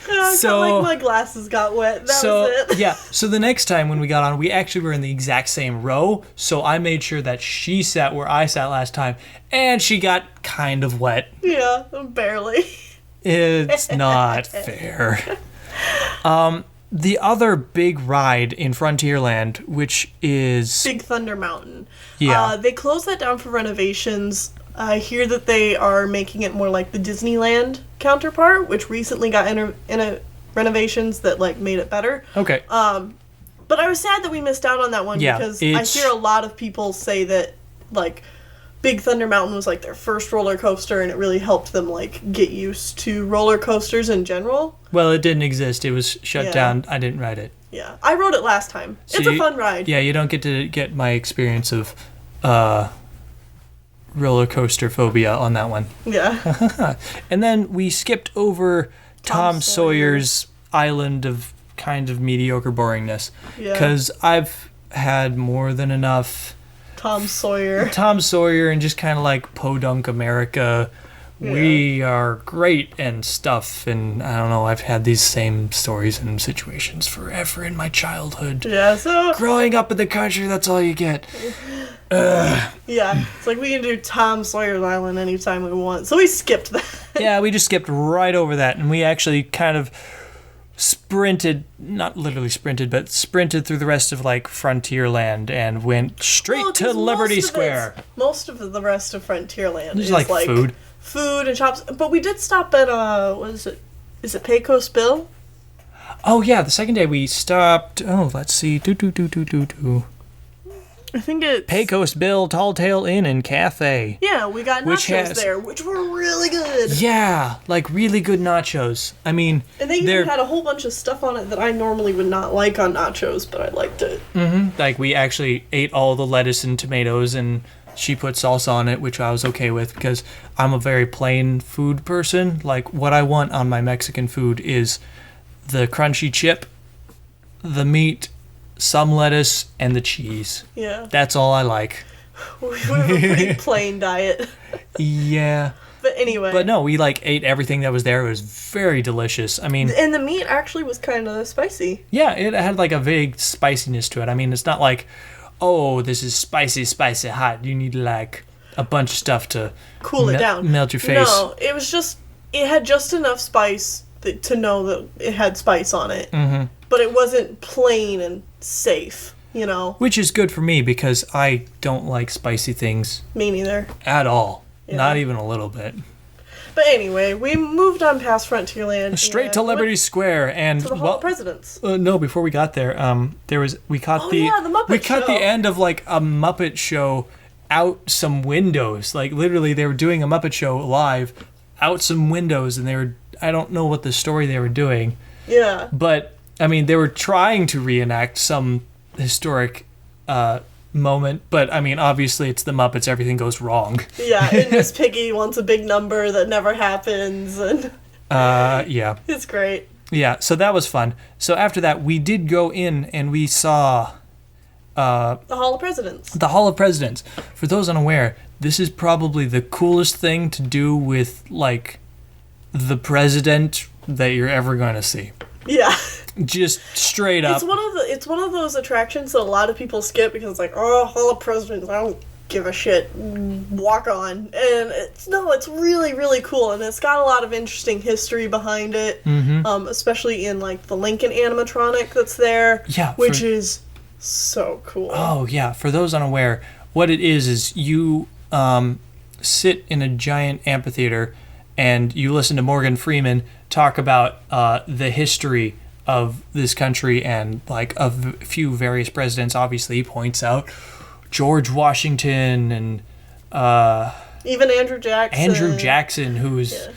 Yeah, I felt like my glasses got wet. That was it. Yeah, so the next time when we got on, we actually were in the exact same row. So I made sure that she sat where I sat last time. And she got kind of wet. Yeah, barely. It's not fair. The other big ride in Frontierland, which is... Big Thunder Mountain. Yeah. They closed that down for renovations. I hear that they are making it more like the Disneyland counterpart, which recently got renovations that, like, made it better. Okay. But I was sad that we missed out on that one because I hear a lot of people say that, like, Big Thunder Mountain was, like, their first roller coaster, and it really helped them, like, get used to roller coasters in general. Well, it didn't exist. It was shut down. I didn't ride it. Yeah. I rode it last time. So it's a fun ride. Yeah, you don't get to get my experience of roller coaster phobia on that one. Yeah. And then we skipped over Tom Sawyer's island of kind of mediocre boringness. Yeah. Because I've had more than enough Tom Sawyer. Tom Sawyer and just kind of like Podunk America. Yeah. We are great and stuff, and I don't know, I've had these same stories and situations forever in my childhood. Yeah, so... Growing up in the country, that's all you get. Yeah, it's like we can do Tom Sawyer's Island anytime we want, so we skipped that. Yeah, we just skipped right over that, and we actually kind of sprinted, not literally sprinted, but sprinted through the rest of, like, Frontierland and went straight to Liberty Square. Most of the rest of Frontierland There's is like food and shops, but we did stop at what is it? Is it Pecos Bill? Oh yeah, the second day we stopped. Oh, let's see. I think it's Pecos Bill Tall Tale Inn and Cafe. Yeah, we got nachos there, which were really good. Yeah, like really good nachos. I mean, and they even had a whole bunch of stuff on it that I normally would not like on nachos, but I liked it. Mm-hmm. Like we actually ate all the lettuce and tomatoes, and she put salsa on it, which I was okay with because I'm a very plain food person. Like, what I want on my Mexican food is the crunchy chip, the meat, some lettuce, and the cheese. Yeah. That's all I like. We have a pretty plain diet. Yeah. But anyway. But no, we, like, ate everything that was there. It was very delicious. I mean... And the meat actually was kind of spicy. Yeah, it had, like, a vague spiciness to it. I mean, it's not like... Oh, this is spicy, hot. You need, like, a bunch of stuff to... Cool it down. Melt your face. No, it was just... It had just enough spice to know that it had spice on it. Mm-hmm. But it wasn't plain and safe, you know? Which is good for me, because I don't like spicy things. Me neither. At all. Yeah. Not even a little bit. But anyway, we moved on past Frontierland. Straight to Liberty Square and to the Hall of Presidents. No, before we got there, we caught the Muppet Show. the end of like a Muppet Show out some windows. Like literally, they were doing a Muppet Show live out some windows, and I don't know what the story they were doing. Yeah. But I mean, they were trying to reenact some historic moment, but I mean, obviously it's the Muppets, everything goes wrong. Yeah, and Miss Piggy wants a big number that never happens, and yeah, it's great. Yeah, so that was fun. So after that, we did go in and we saw the Hall of Presidents. The Hall of Presidents. For those unaware, this is probably the coolest thing to do with like the president that you're ever going to see. Yeah. Just straight up. It's one of those attractions that a lot of people skip because it's like, oh, Hall of Presidents, I don't give a shit. Walk on. And it's really, really cool, and it's got a lot of interesting history behind it. Mm-hmm. Especially in like the Lincoln animatronic that's there. Yeah. Which is so cool. Oh yeah. For those unaware, what it is you sit in a giant amphitheater and you listen to Morgan Freeman talk about the history of this country and like a few various presidents. Obviously, he points out George Washington and even Andrew Jackson. Andrew Jackson, who's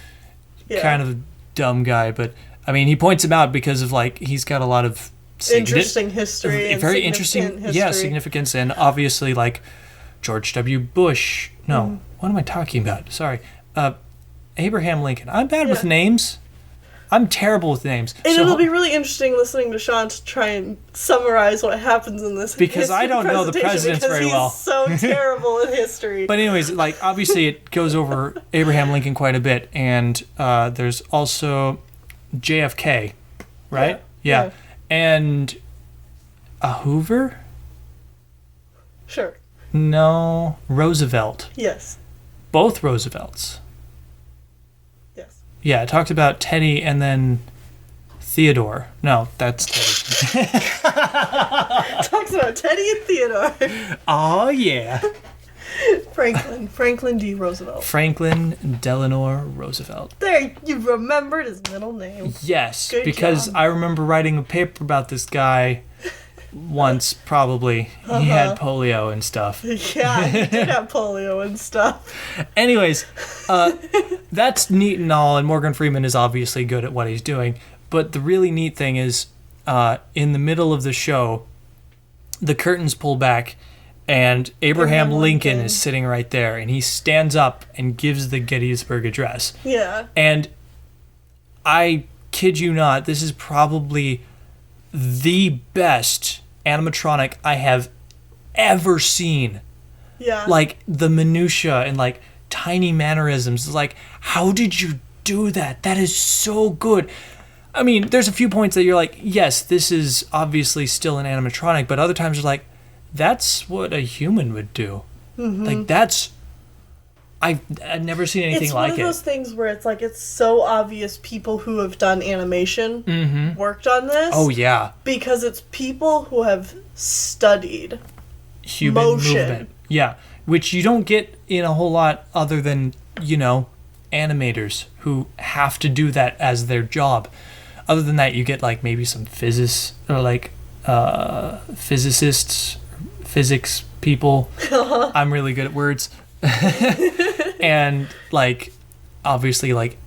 kind of a dumb guy, but I mean, he points him out because of like he's got a lot of interesting history, and very interesting, significance, and obviously like George W. Bush. No, what am I talking about? Sorry. Abraham Lincoln. I'm bad with names. I'm terrible with names. And so, it'll be really interesting listening to Shawn to try and summarize what happens in this because I don't know the presidents very well. He's so terrible in history. But anyways, like obviously it goes over Abraham Lincoln quite a bit, and there's also JFK, right? Yeah. And a Hoover? Sure. No, Roosevelt. Yes. Both Roosevelts. Yeah, it talked about Teddy and then Theodore. No, that's Teddy. Talks about Teddy and Theodore. Oh, yeah. Franklin D. Roosevelt. Franklin Delano Roosevelt. There, you remembered his middle name. Yes, Good because job. I remember writing a paper about this guy once, probably. He had polio and stuff. Yeah, he did have polio and stuff. Anyways, that's neat and all, and Morgan Freeman is obviously good at what he's doing. But the really neat thing is, in the middle of the show, the curtains pull back, and Abraham Lincoln is sitting right there, and he stands up and gives the Gettysburg Address. Yeah. And I kid you not, this is probably the best animatronic I have ever seen. Yeah. Like the minutia and like tiny mannerisms. It's like, how did you do that? That is so good. I mean, there's a few points that you're like, yes, this is obviously still an animatronic, but other times you're like, that's what a human would do. Like that's, I've never seen anything like it. It's one of those things where it's like, it's so obvious people who have done animation worked on this. Oh yeah, because it's people who have studied human motion. movement. Yeah, which you don't get in a whole lot other than, you know, animators who have to do that as their job. Other than that, you get like maybe some physicists or like physicists, physics people. I'm really good at words. And like obviously like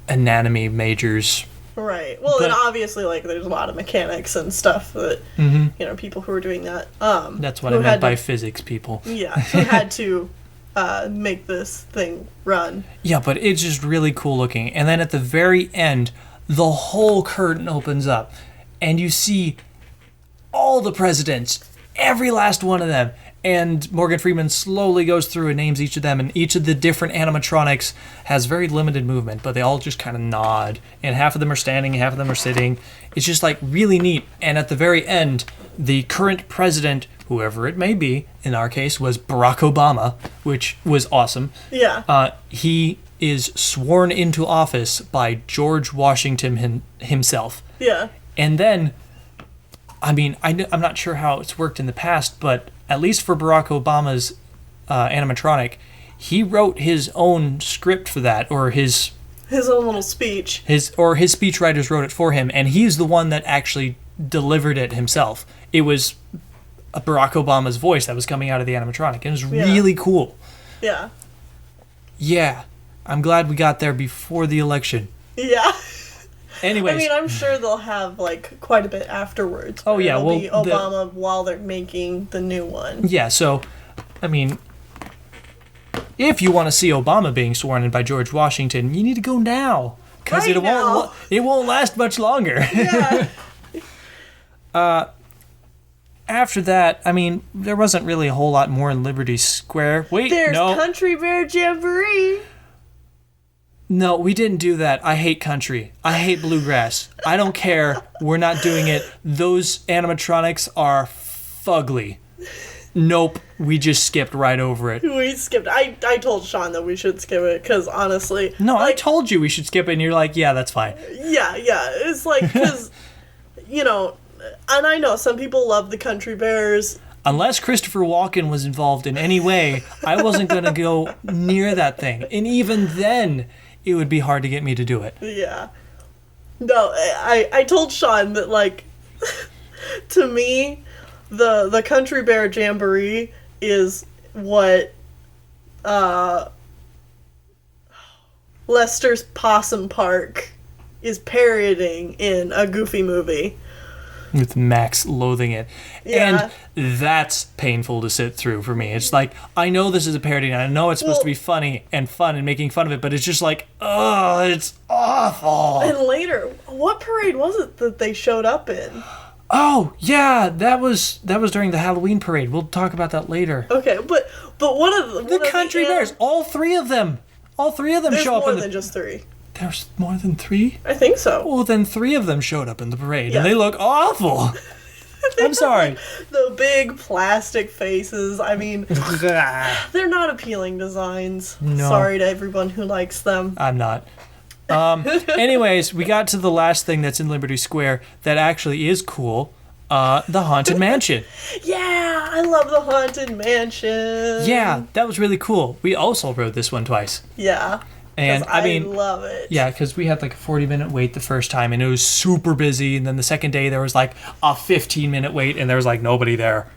anatomy majors. Right. Well, and obviously like there's a lot of mechanics and stuff that you know, people who are doing that. That's what I meant by physics people. Yeah, who had to make this thing run. Yeah, but it's just really cool looking. And then at the very end, the whole curtain opens up and you see all the presidents, every last one of them. And Morgan Freeman slowly goes through and names each of them, and each of the different animatronics has very limited movement, but they all just kind of nod. And half of them are standing, half of them are sitting. It's just like really neat. And at the very end, the current president, whoever it may be, in our case was Barack Obama, which was awesome. Yeah. He is sworn into office by George Washington himself. Yeah. And then, I mean, I'm not sure how it's worked in the past, but at least for Barack Obama's animatronic, he wrote his own script for that, or his own little speech. His speechwriters wrote it for him, and he's the one that actually delivered it himself. It was Barack Obama's voice that was coming out of the animatronic, and it was really cool. Yeah. Yeah. I'm glad we got there before the election. Yeah. Anyways. I mean, I'm sure they'll have, like, quite a bit afterwards. Oh, yeah. It'll be Obama while they're making the new one. Yeah, so, I mean, if you want to see Obama being sworn in by George Washington, you need to go now. Because it won't last much longer. Yeah. After that, I mean, there wasn't really a whole lot more in Liberty Square. There's Country Bear Jamboree. No, we didn't do that. I hate country. I hate bluegrass. I don't care. We're not doing it. Those animatronics are fugly. Nope. We just skipped right over it. We skipped. I told Shawn that we should skip it because honestly. No, like, I told you we should skip it and you're like, yeah, that's fine. Yeah. It's like, because, you know, and I know some people love the Country Bears. Unless Christopher Walken was involved in any way, I wasn't going to go near that thing. And even then, it would be hard to get me to do it. Yeah. No, I told Shawn that, like, to me, the Country Bear Jamboree is what Lester's Possum Park is parodying in a Goofy movie. With Max loathing it. Yeah. And that's painful to sit through for me. It's like, I know this is a parody, and I know it's supposed to be funny and fun and making fun of it, but it's just like, oh, it's awful. And later, what parade was it that they showed up in? Oh, yeah, that was during the Halloween parade. We'll talk about that later. Okay, but one of the Country Bears, all three of them show up in There's more than just three. There's more than three? I think so. Well, then three of them showed up in the parade, and they look awful. I'm sorry. The big plastic faces. I mean, they're not appealing designs. No. Sorry to everyone who likes them. I'm not. Anyways, we got to the last thing that's in Liberty Square that actually is cool. The Haunted Mansion. Yeah, I love the Haunted Mansion. Yeah, that was really cool. We also rode this one twice. Yeah. And I mean, love it. Yeah, because we had like a 40-minute wait the first time, and it was super busy. And then the second day, there was like a 15-minute wait, and there was like nobody there.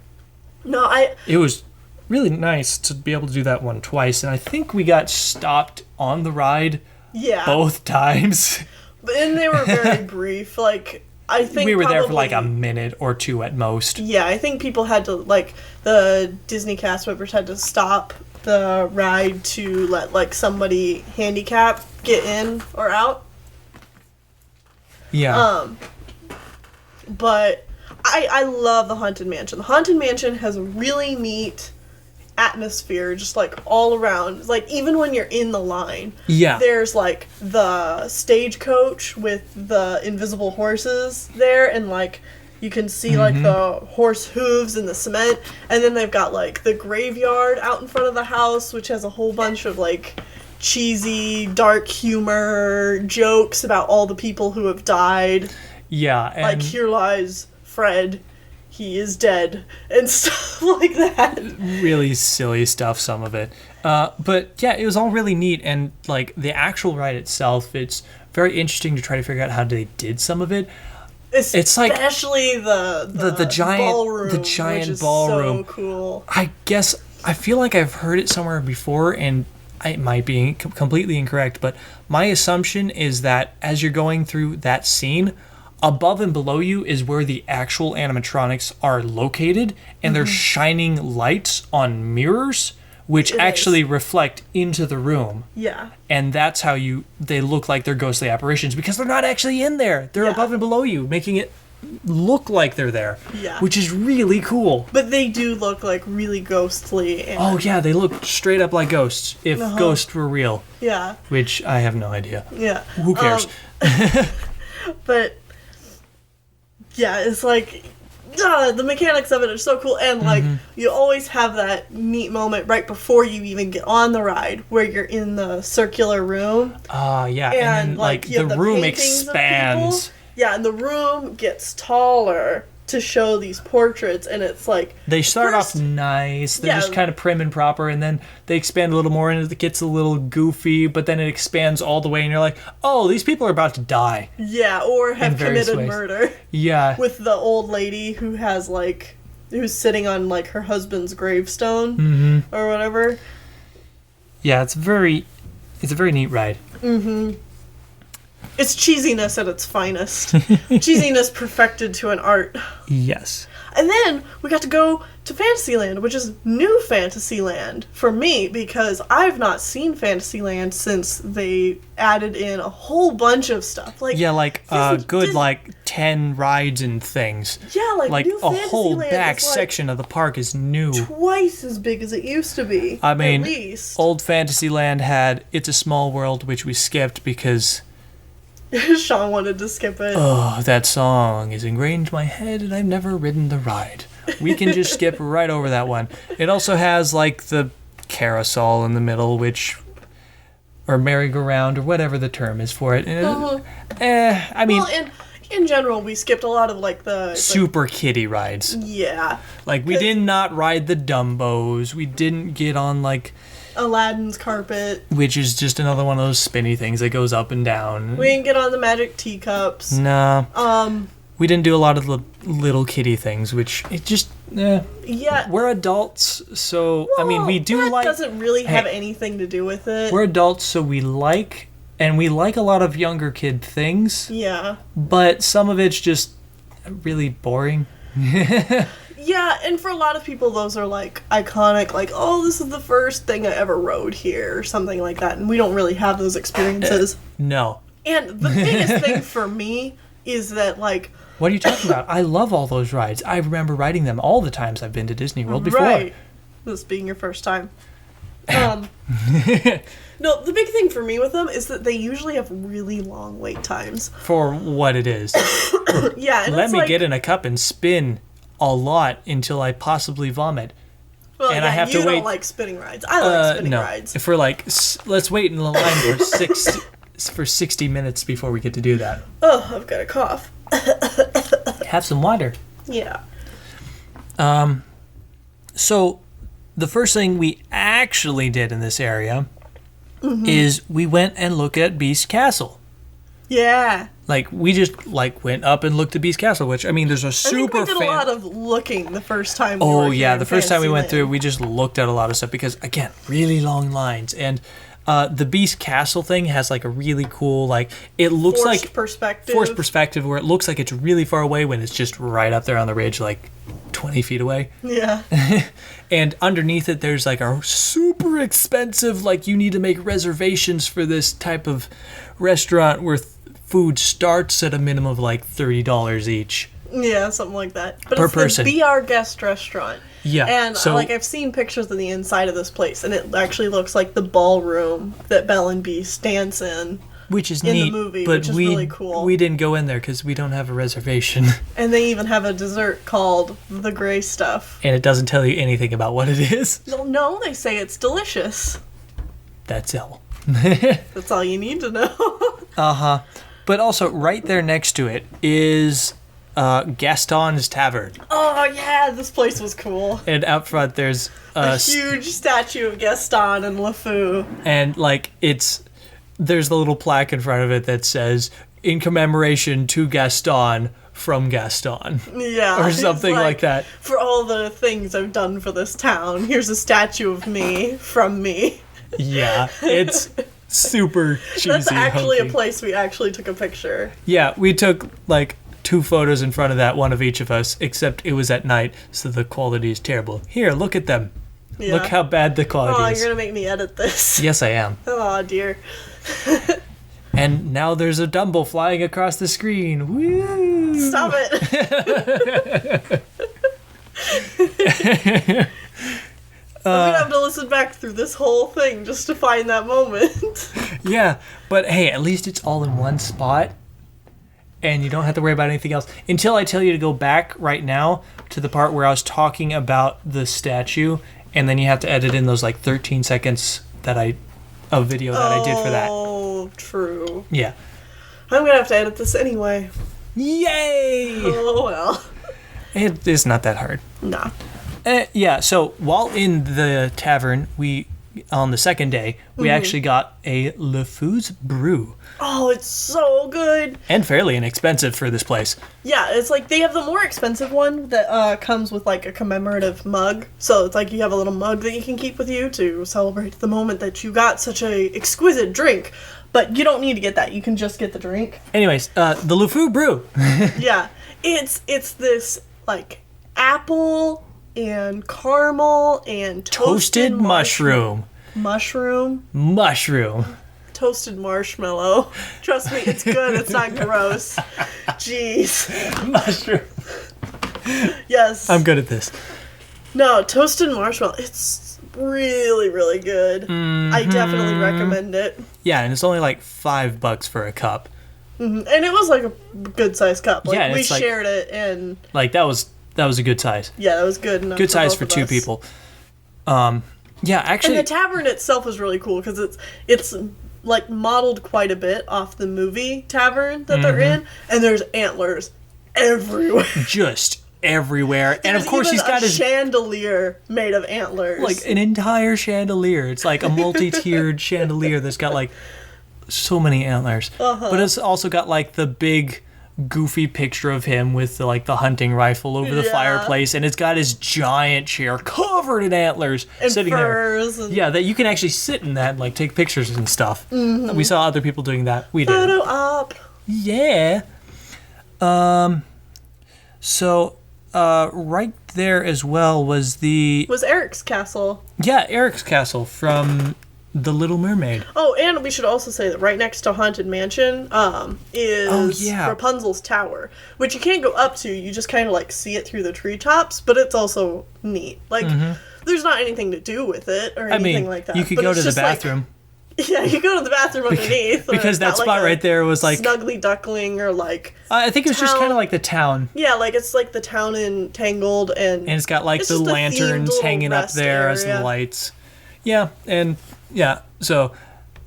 No, It was really nice to be able to do that one twice, and I think we got stopped on the ride. Yeah. Both times. And they were very brief. Like, I think we were there for like a minute or two at most. Yeah, I think people had to, like, the Disney cast members had to stop the ride to let, like, somebody handicapped get in or out. Yeah. But I love the Haunted Mansion. The Haunted Mansion has a really neat atmosphere just like all around. Like even when you're in the line, there's like the stagecoach with the invisible horses there, and like you can see like the horse hooves in the cement, and then they've got like the graveyard out in front of the house, which has a whole bunch of like cheesy dark humor jokes about all the people who have died. Yeah, and like here lies Fred, he is dead, and stuff like that. Really silly stuff, some of it. But yeah, it was all really neat, and like the actual ride itself, it's very interesting to try to figure out how they did some of it. It's like especially the giant ballroom, the giant which is ballroom. So cool. I guess I feel like I've heard it somewhere before, and it might be completely incorrect, but my assumption is that as you're going through that scene, above and below you is where the actual animatronics are located, and they're shining lights on mirrors, which actually reflect into the room. Yeah. And that's how they look like they're ghostly apparitions, because they're not actually in there. They're above and below you, making it look like they're there. Yeah. Which is really cool. But they do look like really ghostly. And oh yeah, they look straight up like ghosts, if ghosts were real. Yeah. Which I have no idea. Yeah. Who cares? But yeah, it's like the mechanics of it are so cool, and like you always have that neat moment right before you even get on the ride where you're in the circular room. Yeah, and then like the room expands. Yeah, and the room gets taller to show these portraits, and it's like they start off nice, they're just kind of prim and proper, and then they expand a little more, and it gets a little goofy, but then it expands all the way, and you're like, oh, these people are about to die. Yeah, or have committed murder. Yeah, with the old lady who has like who's sitting on like her husband's gravestone or whatever. Yeah, it's a very neat ride. It's cheesiness at its finest. Cheesiness perfected to an art. Yes. And then we got to go to Fantasyland, which is new Fantasyland for me, because I've not seen Fantasyland since they added in a whole bunch of stuff. Like good 10 rides and things. Yeah, like new a whole back is section of the park is new. Twice as big as it used to be. I mean, at least. Old Fantasyland had It's a Small World, which we skipped because Shawn wanted to skip it. Oh, that song is ingrained in my head, and I've never ridden the ride. We can just skip right over that one. It also has, like, the carousel in the middle, or merry-go-round, or whatever the term is for it. I mean... Well, in general, we skipped a lot of, like, the... Super kiddie rides. Yeah. Like, we did not ride the Dumbos. We didn't get on, like... Aladdin's carpet, which is just another one of those spinny things that goes up and down. We didn't get on the magic teacups. Nah. We didn't do a lot of the little kiddie things, which it just yeah. We're adults, so I mean we do that like. Doesn't really have anything to do with it. We're adults, so we like a lot of younger kid things. Yeah. But some of it's just really boring. Yeah, and for a lot of people, those are, like, iconic, like, oh, this is the first thing I ever rode here, or something like that, and we don't really have those experiences. No. And the biggest thing for me is that, like... What are you talking about? I love all those rides. I remember riding them all the times I've been to Disney World before. Right. This being your first time. No, the big thing for me with them is that they usually have really long wait times. For what it is. Yeah, and Let me get in a cup and spin a lot until I possibly vomit. Well, and I have to wait. You don't like spinning rides. I like spinning rides. If we're like, let's wait in the line for 60 minutes before we get to do that. Oh, I've got a cough. Have some water. Yeah. So, the first thing we actually did in this area is we went and looked at Beast Castle. Yeah. Like, we just, went up and looked at Beast Castle, which, I mean, there's a super... I think we did a lot of looking the first time the first time we went through, we just looked at a lot of stuff, because, again, really long lines, and the Beast Castle thing has, like, a really cool, like, it looks forced perspective, where it looks like it's really far away when it's just right up there on the ridge, like, 20 feet away. Yeah. And underneath it, there's, like, a super expensive, like, you need to make reservations for this type of restaurant where food starts at a minimum of like $30 each. Yeah, something like that. But Per it's person. the Be Our Guest restaurant. Yeah. And so, I've seen pictures of the inside of this place, and it actually looks like the ballroom that Belle and Beast dance in. which is in neat, the movie, but which is really cool. we didn't go in there because we don't have a reservation. And they even have a dessert called the Gray Stuff. And it doesn't tell you anything about what it is. No, they say it's delicious. That's all. That's all you need to know. Uh-huh. But also, right there next to it is Gaston's Tavern. Oh, yeah, this place was cool. And out front, there's A huge statue of Gaston and LeFou. and, like, there's the little plaque in front of it that says, in commemoration to Gaston, from Gaston. Yeah. Or it's something like that. For all the things I've done for this town, here's a statue of me, from me. Yeah, it's super cheesy. That's actually hokey. a place we actually took a picture. Yeah, we took, like, 2 photos in front of that, one of each of us, except it was at night, so the quality is terrible. Here, look at them. Yeah. Look how bad the quality Oh, is. you're gonna make me edit this. Yes, I am. Oh, dear. And now there's a Dumbo flying across the screen. Woo! Stop it. I'm gonna have to listen back through this whole thing just to find that moment. Yeah, but hey, at least it's all in one spot, and you don't have to worry about anything else. Until I tell you to go back right now to the part where I was talking about the statue, and then you have to edit in those, like, 13 seconds of video that I did for that. Oh, true. Yeah. I'm gonna have to edit this anyway. Yay! Oh, well. It is not that hard. Nah. Yeah, so while in the tavern, on the second day, we actually got a LeFou's brew. Oh, it's so good. And fairly inexpensive for this place. Yeah, it's like they have the more expensive one that comes with like a commemorative mug. So it's like you have a little mug that you can keep with you to celebrate the moment that you got such a exquisite drink. But you don't need to get that. You can just get the drink. Anyways, the LeFou brew. Yeah, it's this like apple and caramel and Toasted mushroom. Mushroom. Toasted marshmallow. Trust me, it's good. It's not gross. Jeez. Mushroom. Yes. I'm good at this. No, toasted marshmallow. It's really, really good. I definitely recommend it. Yeah, and it's only like $5 for a cup. And it was like a good sized cup. Like Yeah, we it's like- shared it, and Like, that was a good size. yeah, that was good. Enough Good size both for of 2 us. people. Yeah, actually. And the tavern itself is really cool because it's like modeled quite a bit off the movie Tavern that they're in, and there's antlers everywhere. just everywhere. And There's of course even he's got a his chandelier made of antlers. like an entire chandelier. It's like a multi-tiered chandelier that's got like so many antlers. But it's also got like the big goofy picture of him with the hunting rifle over the Yeah. fireplace, and it's got his giant chair covered in antlers and sitting furs there. and Yeah, that you can actually sit in that and like take pictures and stuff. We saw other people doing that. We did. photo op. Yeah. So right there as well was Was Eric's castle. Eric's castle from The Little Mermaid. Oh, and we should also say that right next to Haunted Mansion is yeah. Rapunzel's Tower, which you can't go up to. You just kind of like see it through the treetops, but it's also neat. Like, there's not anything to do with it or anything like that. You could but go it's to the just like- bathroom yeah, you go to the bathroom underneath. because that spot right there was like Snuggly Duckling or like I think it was just town- kind of like the town, yeah, like it's like the town in Tangled and and it's got like It's the just a themed lanterns little hanging up rest there as the area. lights. Yeah, and yeah. So,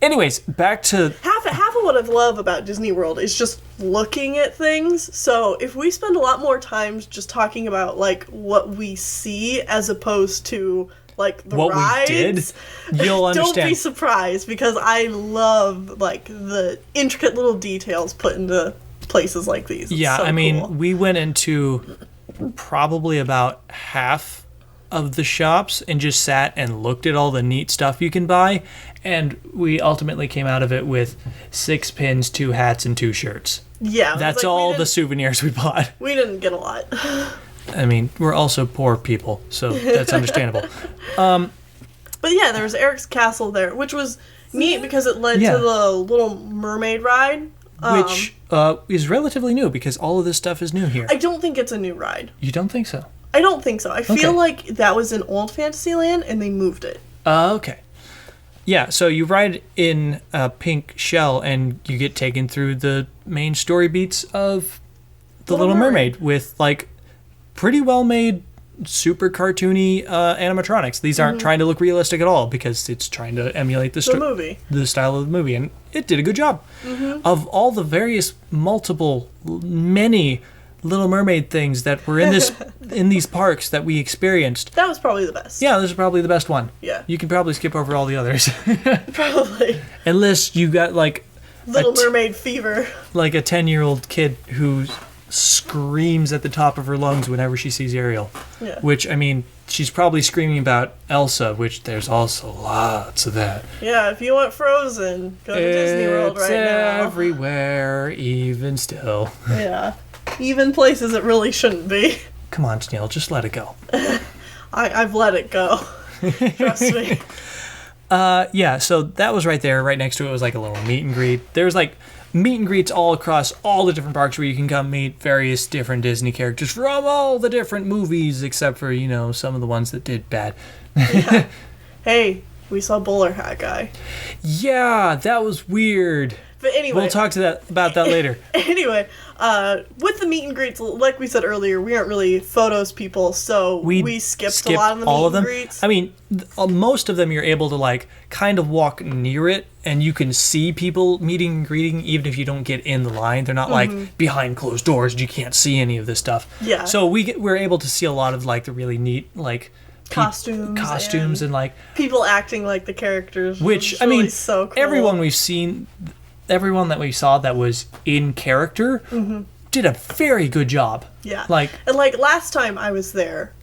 anyways, back to half of what I love about Disney World is just looking at things. So if we spend a lot more time just talking about like what we see as opposed to like the what rides, we did, you'll understand. don't be surprised because I love like the intricate little details put into places like these. It's Yeah, so I mean, cool. we went into probably about half of the shops and just sat and looked at all the neat stuff you can buy, and we ultimately came out of it with 6 pins, 2 hats, and 2 shirts. Yeah, That's like, all the souvenirs we bought. We didn't get a lot. I mean, we're also poor people, so that's understandable. But yeah, there was Eric's Castle there, which was neat because it led Yeah. to the Little Mermaid ride. which is relatively new because all of this stuff is new here. I don't think it's a new ride. You don't think so? I don't think so. I feel Okay. like that was in old Fantasyland and they moved it. Okay. Yeah, so you ride in a pink shell and you get taken through the main story beats of The Little Mermaid with, like, pretty well-made, super cartoony animatronics. These aren't trying to look realistic at all because it's trying to emulate the movie. the style of the movie, and it did a good job. Of all the various many Little Mermaid things that were in this in these parks that we experienced, That was probably the best. yeah, this is probably the best one. Yeah. You can probably skip over all the others. Probably. Unless you got like Little Mermaid fever. like a 10-year-old kid who screams at the top of her lungs whenever she sees Ariel. Yeah. Which, I mean, she's probably screaming about Elsa, which there's also lots of that. Yeah, if you want Frozen, go to Disney World right now. Everywhere, even still. Yeah. Even places it really shouldn't be. Come on, Tennelle, just let it go. I've let it go. Trust me. Yeah, so that was right there. Right next to it was like a little meet and greet. There's like meet and greets all across all the different parks where you can come meet various different Disney characters from all the different movies, except for, you know, some of the ones that did bad. Yeah. Hey, we saw Bowler Hat Guy. Yeah, that was weird. But anyway. We'll talk about that later. Anyway, with the meet and greets, like we said earlier, we aren't really photos people, so we skipped a lot of the all meet of them. and greets. I mean, most of them you're able to like kind of walk near it, and you can see people meeting and greeting, even if you don't get in the line. They're not like behind closed doors, and you can't see any of this stuff. Yeah. So we're able to see a lot of like the really neat like costumes and like people acting like the characters. which It's I really mean, so cool. everyone that we saw that was in character did a very good job. Yeah. Like, And like last time I was there,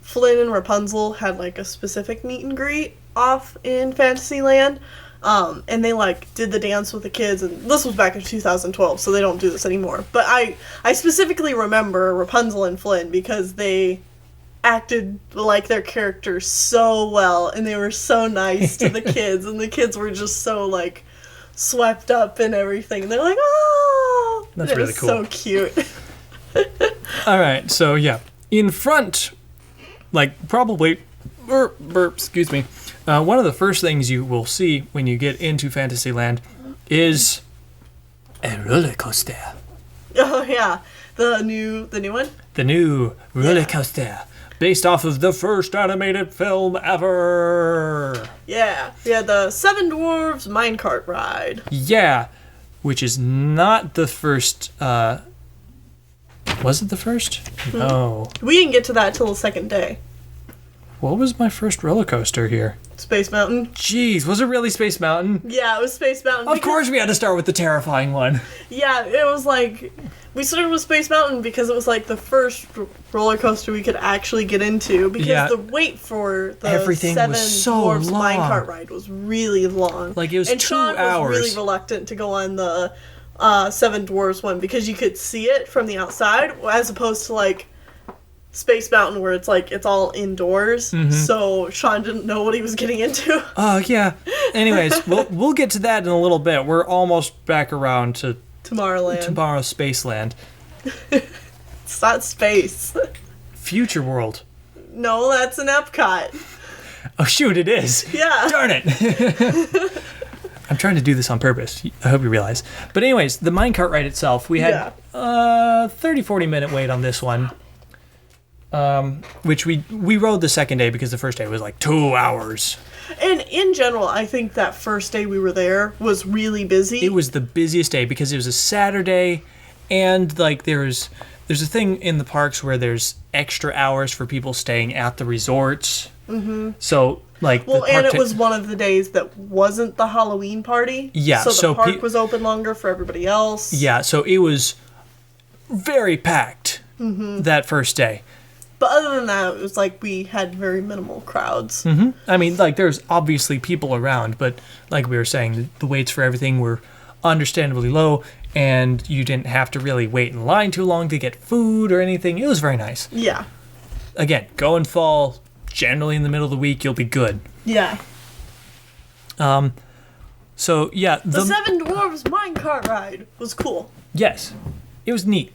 Flynn and Rapunzel had like a specific meet and greet off in Fantasyland. And they like did the dance with the kids, and this was back in 2012, so they don't do this anymore. But I specifically remember Rapunzel and Flynn because they acted like their characters so well, and they were so nice to the kids, and the kids were just so like swept up and everything. And they're like, oh, That's and it really was cool. so cute. all right, so yeah, in front, like probably, excuse me, one of the first things you will see when you get into Fantasyland is a roller coaster. Oh yeah, the new one. The new roller coaster, based off of the first animated film ever. Yeah, the Seven Dwarfs minecart ride. Yeah, which is not the first. Was it the first? No. We didn't get to that till the second day. What was my first roller coaster here? Space Mountain. Jeez, was it really Space Mountain? Yeah, it was Space Mountain. Of course we had to start with the terrifying one. Yeah, it was like we started with Space Mountain because it was like the first roller coaster we could actually get into because Yeah. the wait for the Everything Seven was so Dwarfs long. minecart ride was really long. Like, it was and 2 Shawn hours. was really reluctant to go on the Seven Dwarfs one because you could see it from the outside as opposed to like Space Mountain where it's like it's all indoors. Mm-hmm. So Shawn didn't know what he was getting into. Oh, yeah. Anyways, we'll get to that in a little bit. We're almost back around to Tomorrowland. tomorrow's Spaceland. It's not space. Future World. No, that's an Epcot. Oh, shoot, it is. Yeah. Darn it. I'm trying to do this on purpose. I hope you realize. But anyways, the minecart ride itself, we had 30-40 minute wait on this one. Which we rode the second day because the first day was like 2 hours. And in general, I think that first day we were there was really busy. It was the busiest day because it was a Saturday, and like there's a thing in the parks where there's extra hours for people staying at the resorts. Mm-hmm. So like well, and it was one of the days that wasn't the Halloween party. Yeah, so so the park was open longer for everybody else. Yeah, so it was very packed that first day. But other than that, it was like we had very minimal crowds. Mm-hmm. I mean, like, there's obviously people around, but like we were saying, the waits for everything were understandably low, and you didn't have to really wait in line too long to get food or anything. It was very nice. Yeah. Again, go and fall generally in the middle of the week, you'll be good. Yeah. So yeah, The Seven Dwarves minecart ride was cool. Yes, it was neat.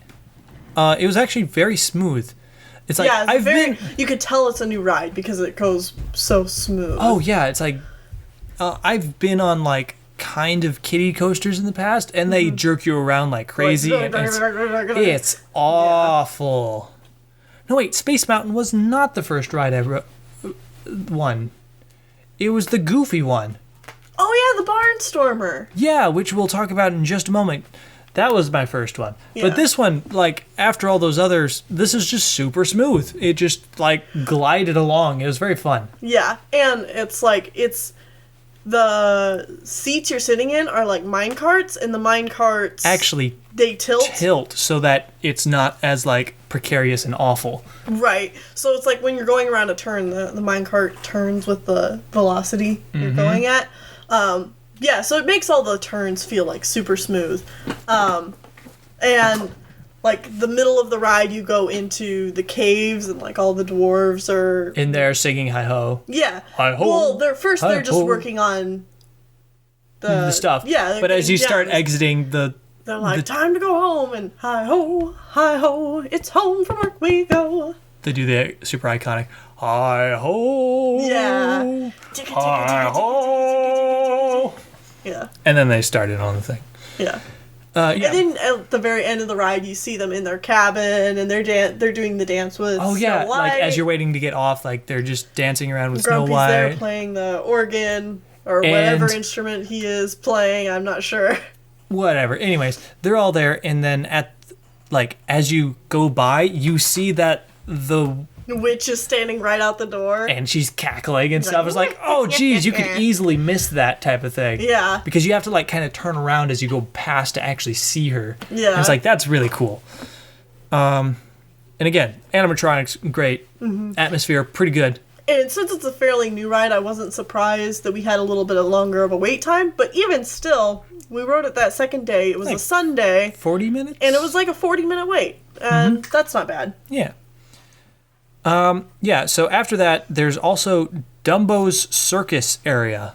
It was actually very smooth. It's like you could tell it's a new ride because it goes so smooth. Oh yeah, it's like I've been on like kind of kiddie coasters in the past, and they jerk you around like crazy. Like, and it's awful. Yeah. No wait, Space Mountain was not the first ride I won. It was the Goofy one. Oh yeah, the Barnstormer. Yeah, which we'll talk about in just a moment. That was my first one. Yeah. But this one, like, after all those others, this is just super smooth. It just, like, glided along. It was very fun. Yeah, and it's like, the seats you're sitting in are like mine carts, and the mine carts... Actually, they tilt so that it's not as, like, precarious and awful. Right. So it's like when you're going around a turn, the mine cart turns with the velocity you're going at. Yeah, so it makes all the turns feel like super smooth. And like the middle of the ride you go into the caves and like all the dwarves are in there singing hi ho. Yeah. Hi ho. Well, they're just working on the stuff. Yeah. But as you start exiting they're like, time to go home, and hi ho, it's home from work we go. They do the super iconic hi ho. Yeah. Hi ho. Yeah. And then they started on the thing. Yeah. Yeah. And then at the very end of the ride, you see them in their cabin, and they're doing the dance with Snow White. Like as you're waiting to get off, like they're just dancing around with Grumpy's Snow White. there playing the organ or whatever instrument he is playing. I'm not sure. Whatever. Anyways, they're all there, and then as you go by, you see that the witch is standing right out the door, and she's cackling and stuff. It's like, oh geez, you could easily miss that type of thing. Yeah. Because you have to like kind of turn around as you go past to actually see her. Yeah. And it's like, that's really cool. And again, animatronics, great. Atmosphere, pretty good. And since it's a fairly new ride, I wasn't surprised that we had a little bit longer of a wait time. But even still, we rode it that second day. It was a Sunday. 40 minutes? And it was like a 40-minute wait. And that's not bad. Yeah. Yeah, so after that, there's also Dumbo's Circus area.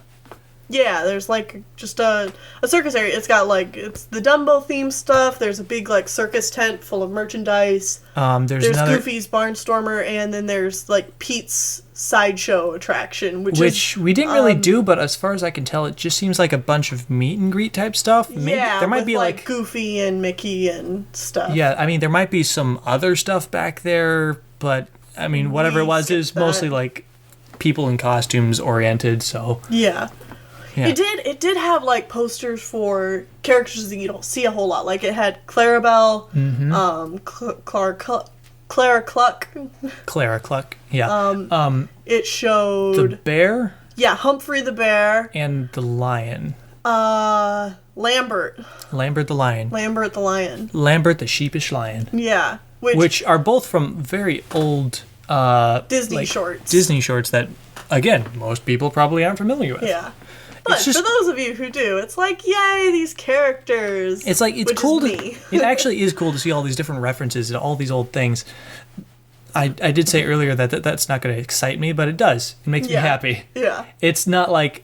Yeah, there's like just a circus area. It's got like, it's the Dumbo themed stuff. There's a big like circus tent full of merchandise. There's Goofy's Barnstormer, and then there's like Pete's sideshow attraction, which we didn't really do, but as far as I can tell, it just seems like a bunch of meet and greet type stuff. Maybe yeah, there might be like Goofy and Mickey and stuff. Yeah, I mean there might be some other stuff back there, but I mean whatever it was is mostly like people in costumes oriented. So yeah. It did have like posters for characters that you don't see a whole lot. Like it had Clarabelle, Clara Cluck. Yeah. It showed the bear. Yeah, Humphrey the bear and the lion. Lambert the lion. Lambert the lion. Lambert the sheepish lion. Yeah, which are both from very old Disney shorts. Disney shorts that again most people probably aren't familiar with. Yeah. But for those of you who do, it's like, yay, these characters. It's like, it's cool it actually is cool to see all these different references to all these old things. I did say earlier that that's not going to excite me, but it does. It makes me happy. Yeah. It's not like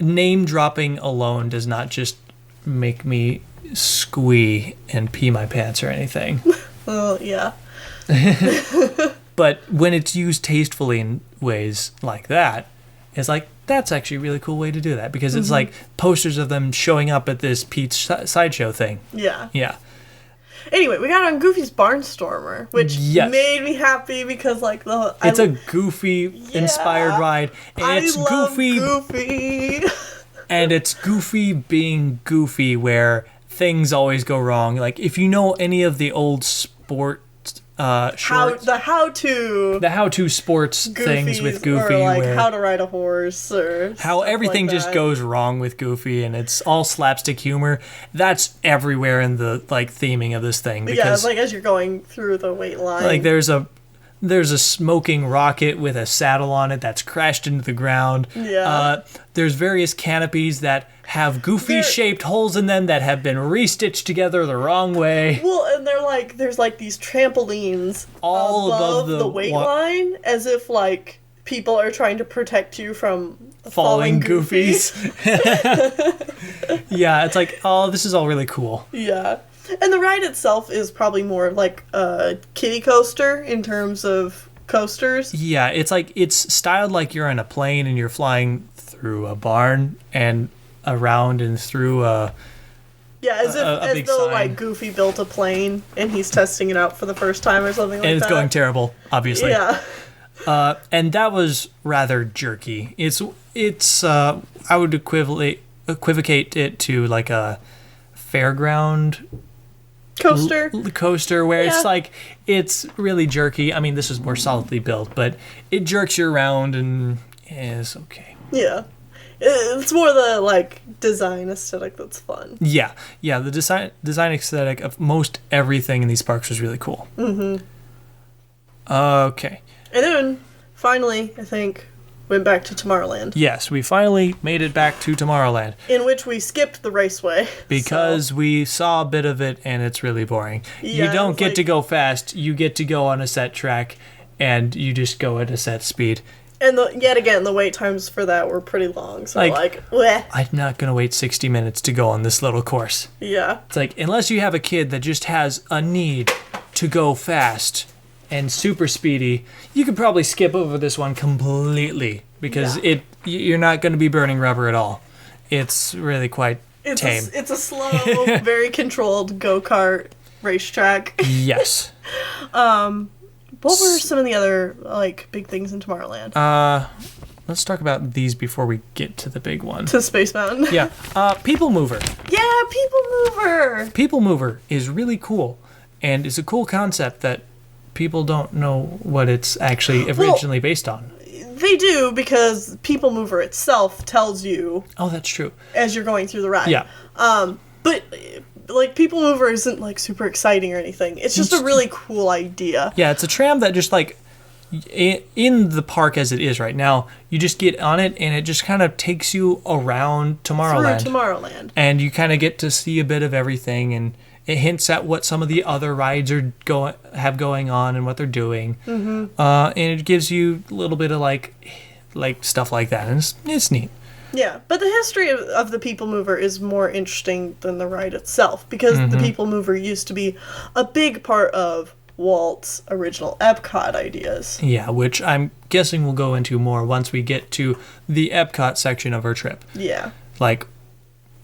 name dropping alone does not just make me squee and pee my pants or anything. Well, yeah. But when it's used tastefully in ways like that, it's like, that's actually a really cool way to do that because it's like posters of them showing up at this Pete's sideshow thing. Yeah. Yeah. Anyway, we got on Goofy's Barnstormer, which made me happy because like it's a Goofy inspired ride, and it's Goofy. And it's Goofy being Goofy, where things always go wrong. Like if you know any of the old sport shorts, the how-to sports things with Goofy, or like where how to ride a horse, or how everything like just goes wrong with Goofy, and it's all slapstick humor. That's everywhere in the like theming of this thing. Because, it's like as you're going through the wait line, like there's a smoking rocket with a saddle on it that's crashed into the ground. Yeah. There's various canopies that have Goofy-shaped holes in them that have been restitched together the wrong way. Well, and there's like these trampolines all above the wait line, as if like people are trying to protect you from falling Goofy. goofies. Yeah, it's like, oh, this is all really cool. Yeah. And the ride itself is probably more like a kiddie coaster in terms of coasters. Yeah, it's like, it's styled like you're in a plane and you're flying through a barn and around and through a... Yeah, as big though sign. like Goofy built a plane and he's testing it out for the first time or something like that. And it's going terrible, obviously. Yeah. And that was rather jerky. It's I would equivocate it to like a fairground coaster where Yeah. it's like, it's really jerky. I mean, this is more solidly built, but it jerks you around and it's okay. Yeah. It's more the like design aesthetic that's fun. Yeah, the design aesthetic of most everything in these parks was really cool. Mm-hmm. Okay. And then finally, I think, went back to Tomorrowland. Yes, we finally made it back to Tomorrowland. In which we skipped the raceway. Because we saw a bit of it and it's really boring. Yeah, You don't it's get like- to go fast, you get to go on a set track and you just go at a set speed. And yet again, the wait times for that were pretty long. So bleh. I'm not going to wait 60 minutes to go on this little course. Yeah. It's like, unless you have a kid that just has a need to go fast and super speedy, you could probably skip over this one completely because you're not going to be burning rubber at all. It's really quite tame. It's a slow, very controlled go-kart racetrack. Yes. What were some of the other like big things in Tomorrowland? Let's talk about these before we get to the big one. To Space Mountain. Yeah. People Mover. Yeah, People Mover. People Mover is really cool, and it's a cool concept that people don't know what it's actually originally based on. They do, because People Mover itself tells you Oh, that's true. as you're going through the ride. Yeah. But like People Mover isn't like super exciting or anything. It's just a really cool idea. Yeah, it's a tram that just like in the park as it is right now, you just get on it and it just kind of takes you around Tomorrowland. Through Tomorrowland. And you kind of get to see a bit of everything, and it hints at what some of the other rides are going on and what they're doing. Mm-hmm. And it gives you a little bit of like stuff like that, and it's neat. Yeah, but the history of the People Mover is more interesting than the ride itself, because the People Mover used to be a big part of Walt's original Epcot ideas. Yeah, which I'm guessing we'll go into more once we get to the Epcot section of our trip. Yeah. Like,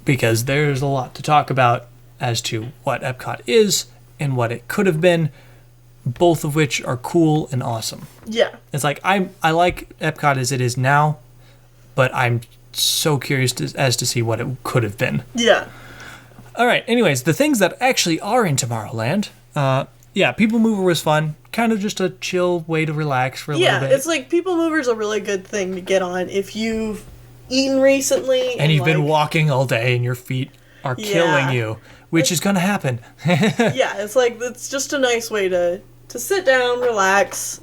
because there's a lot to talk about as to what Epcot is and what it could have been, both of which are cool and awesome. Yeah. It's like, I like Epcot as it is now, but I'm so curious as to see what it could have been. Yeah. All right, anyways, the things that actually are in Tomorrowland. Yeah, People Mover was fun. Kind of just a chill way to relax for a little bit. Yeah, it's like People Mover's a really good thing to get on if you've eaten recently. And you've been like, walking all day and your feet are killing you, which is going to happen. Yeah, it's just a nice way to sit down, relax.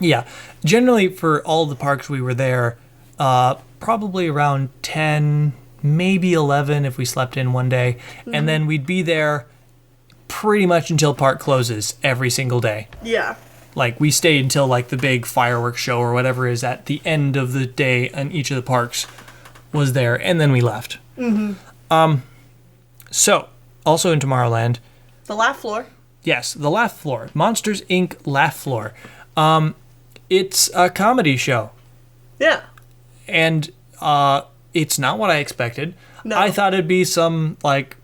Yeah, generally for all the parks we were there, probably around 10, maybe 11 if we slept in one day. Mm-hmm. And then we'd be there pretty much until park closes every single day. Yeah. Like, we stayed until like the big fireworks show or whatever is at the end of the day on each of the parks was there, and then we left. Mm-hmm. So, also in Tomorrowland, The Laugh Floor. yes, the Laugh Floor, Monsters Inc. Laugh Floor. It's a comedy show, Yeah. and it's not what I expected. No. I thought it'd be some like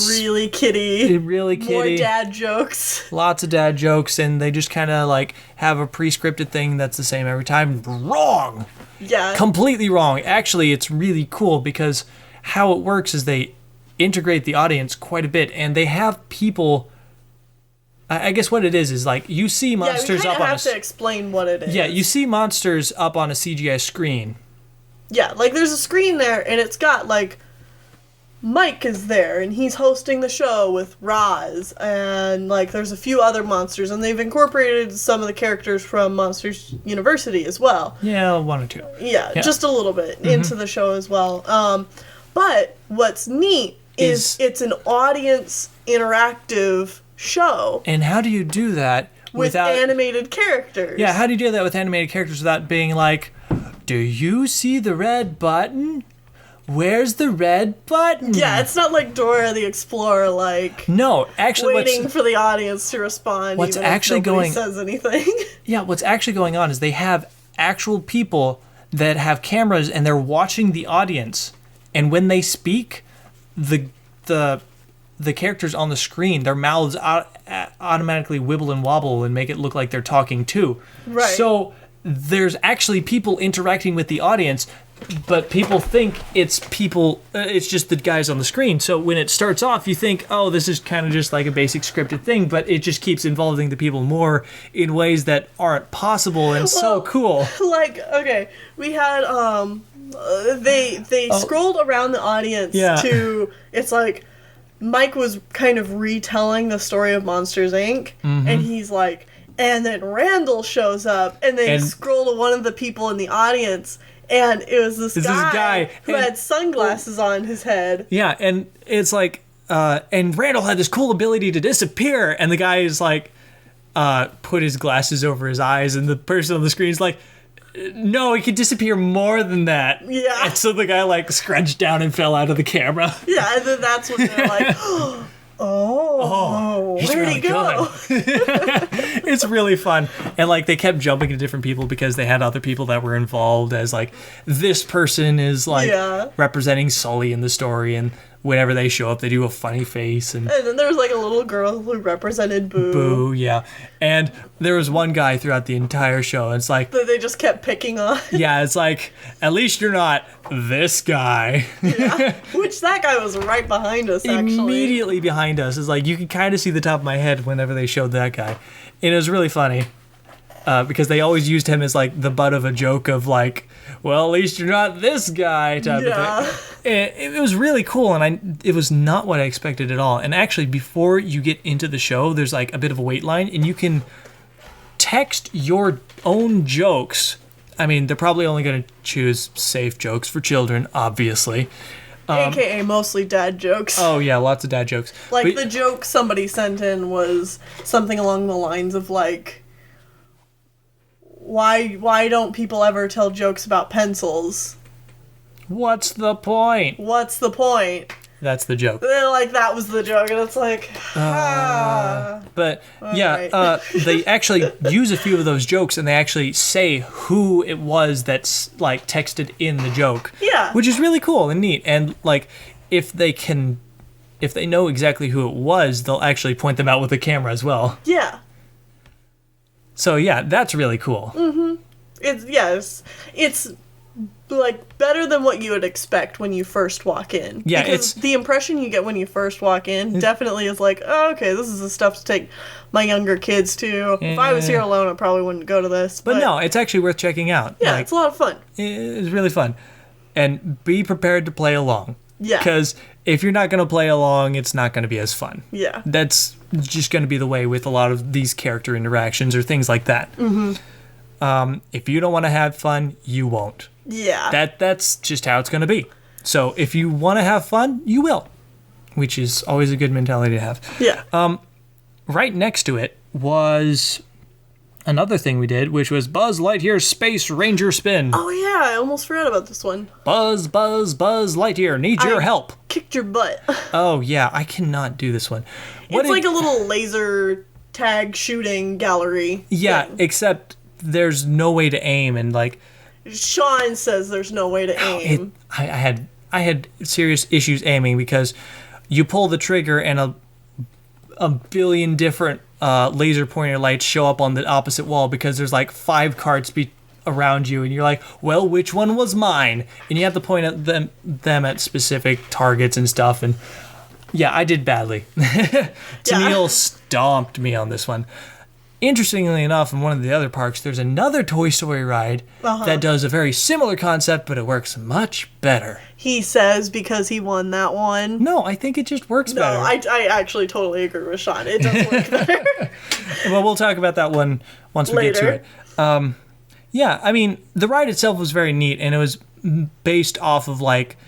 Really kiddie. really More kiddie, dad jokes. lots of dad jokes, and they just kind of like have a pre-scripted thing that's the same every time. Wrong. Yeah. Completely wrong. Actually, it's really cool because how it works is they integrate the audience quite a bit, and they have people. I guess what it is like you see monsters yeah, we up on have to explain what it is. yeah, you see monsters up on a CGI screen. Yeah, like there's a screen there, and it's got like Mike is there, and he's hosting the show with Roz, and like there's a few other monsters, and they've incorporated some of the characters from Monsters University as well. Yeah, one or two. Yeah, just a little bit into the show as well. But what's neat is it's an audience interactive show. And how do you do that with animated characters. Yeah, how do you do that with animated characters without being like, do you see the red button? Where's the red button? Yeah, it's not like Dora the Explorer, like... No, actually waiting for the audience to respond what's even actually if nobody says anything. Yeah, what's actually going on is they have actual people that have cameras and they're watching the audience. And when they speak, the characters on the screen, their mouths automatically wibble and wobble and make it look like they're talking too. Right. So there's actually people interacting with the audience, but people think it's just the guys on the screen. So when it starts off, you think, oh, this is kind of just like a basic scripted thing, but it just keeps involving the people more in ways that aren't possible and so cool. Like, okay, we had, they scrolled around the audience to, it's like, Mike was kind of retelling the story of Monsters, Inc., and he's like, and then Randall shows up, and they scroll to one of the people in the audience, and it was this guy who had sunglasses on his head. Yeah, and it's like, and Randall had this cool ability to disappear, and the guy is like, put his glasses over his eyes, and the person on the screen is like, no, he could disappear more than that. Yeah. And so the guy like scrunched down and fell out of the camera. Yeah, and then that's when they're like, where'd really he go? It's really fun. And like they kept jumping to different people because they had other people that were involved as like, this person is like representing Sully in the story, and whenever they show up they do a funny face. And then there was like a little girl who represented Boo. Boo, yeah. And there was one guy throughout the entire show, and it's like that they just kept picking on. Yeah, it's like, at least you're not this guy. Yeah, which that guy was right behind us, actually. Immediately behind us. It's like, you can kind of see the top of my head whenever they showed that guy. And it was really funny. Because they always used him as like the butt of a joke of like, well, at least you're not this guy type of thing. It was really cool, and it was not what I expected at all. And actually, before you get into the show, there's like a bit of a wait line, and you can text your own jokes. I mean, they're probably only going to choose safe jokes for children, obviously. AKA mostly dad jokes. Oh, yeah, lots of dad jokes. Like, the joke somebody sent in was something along the lines of like, why don't people ever tell jokes about pencils? What's the point? What's the point? That's the joke. Like, that was the joke, and it's like, But, yeah, right. They actually use a few of those jokes, and they actually say who it was that's, like, texted in the joke. Yeah. Which is really cool and neat. And, like, if they know exactly who it was, they'll actually point them out with a camera as well. Yeah. So, yeah, that's really cool. Mm-hmm. It's like better than what you would expect when you first walk in. Yeah, because the impression you get when you first walk in definitely is like, oh, okay, this is the stuff to take my younger kids to. If I was here alone, I probably wouldn't go to this. But no, it's actually worth checking out. Yeah, it's a lot of fun. It's really fun. And be prepared to play along. Yeah. Because if you're not going to play along, it's not going to be as fun. Yeah. That's just going to be the way with a lot of these character interactions or things like that. Mm-hmm. If you don't want to have fun, you won't. Yeah. That's just how it's going to be. So if you want to have fun, you will. Which is always a good mentality to have. Yeah. Right next to it was another thing we did, which was Buzz Lightyear's Space Ranger Spin. Oh, yeah, I almost forgot about this one. Buzz Lightyear, need your help. Kicked your butt. Oh, yeah, I cannot do this one. It's like a little laser tag shooting gallery. Yeah, thing. Except there's no way to aim, and like... Shawn says there's no way to aim. I had serious issues aiming because you pull the trigger and a billion different laser pointer lights show up on the opposite wall because there's like 5 cards around you, and you're like, well, which one was mine? And you have to point at them at specific targets and stuff. And yeah, I did badly. Tennelle stomped me on this one. Interestingly enough, in one of the other parks, there's another Toy Story ride that does a very similar concept, but it works much better. He says because he won that one. No, I think it just works better. No, I actually totally agree with Shawn. It does work better. Well, we'll talk about that one once we get to it. Yeah, I mean, the ride itself was very neat, and it was based off of, like,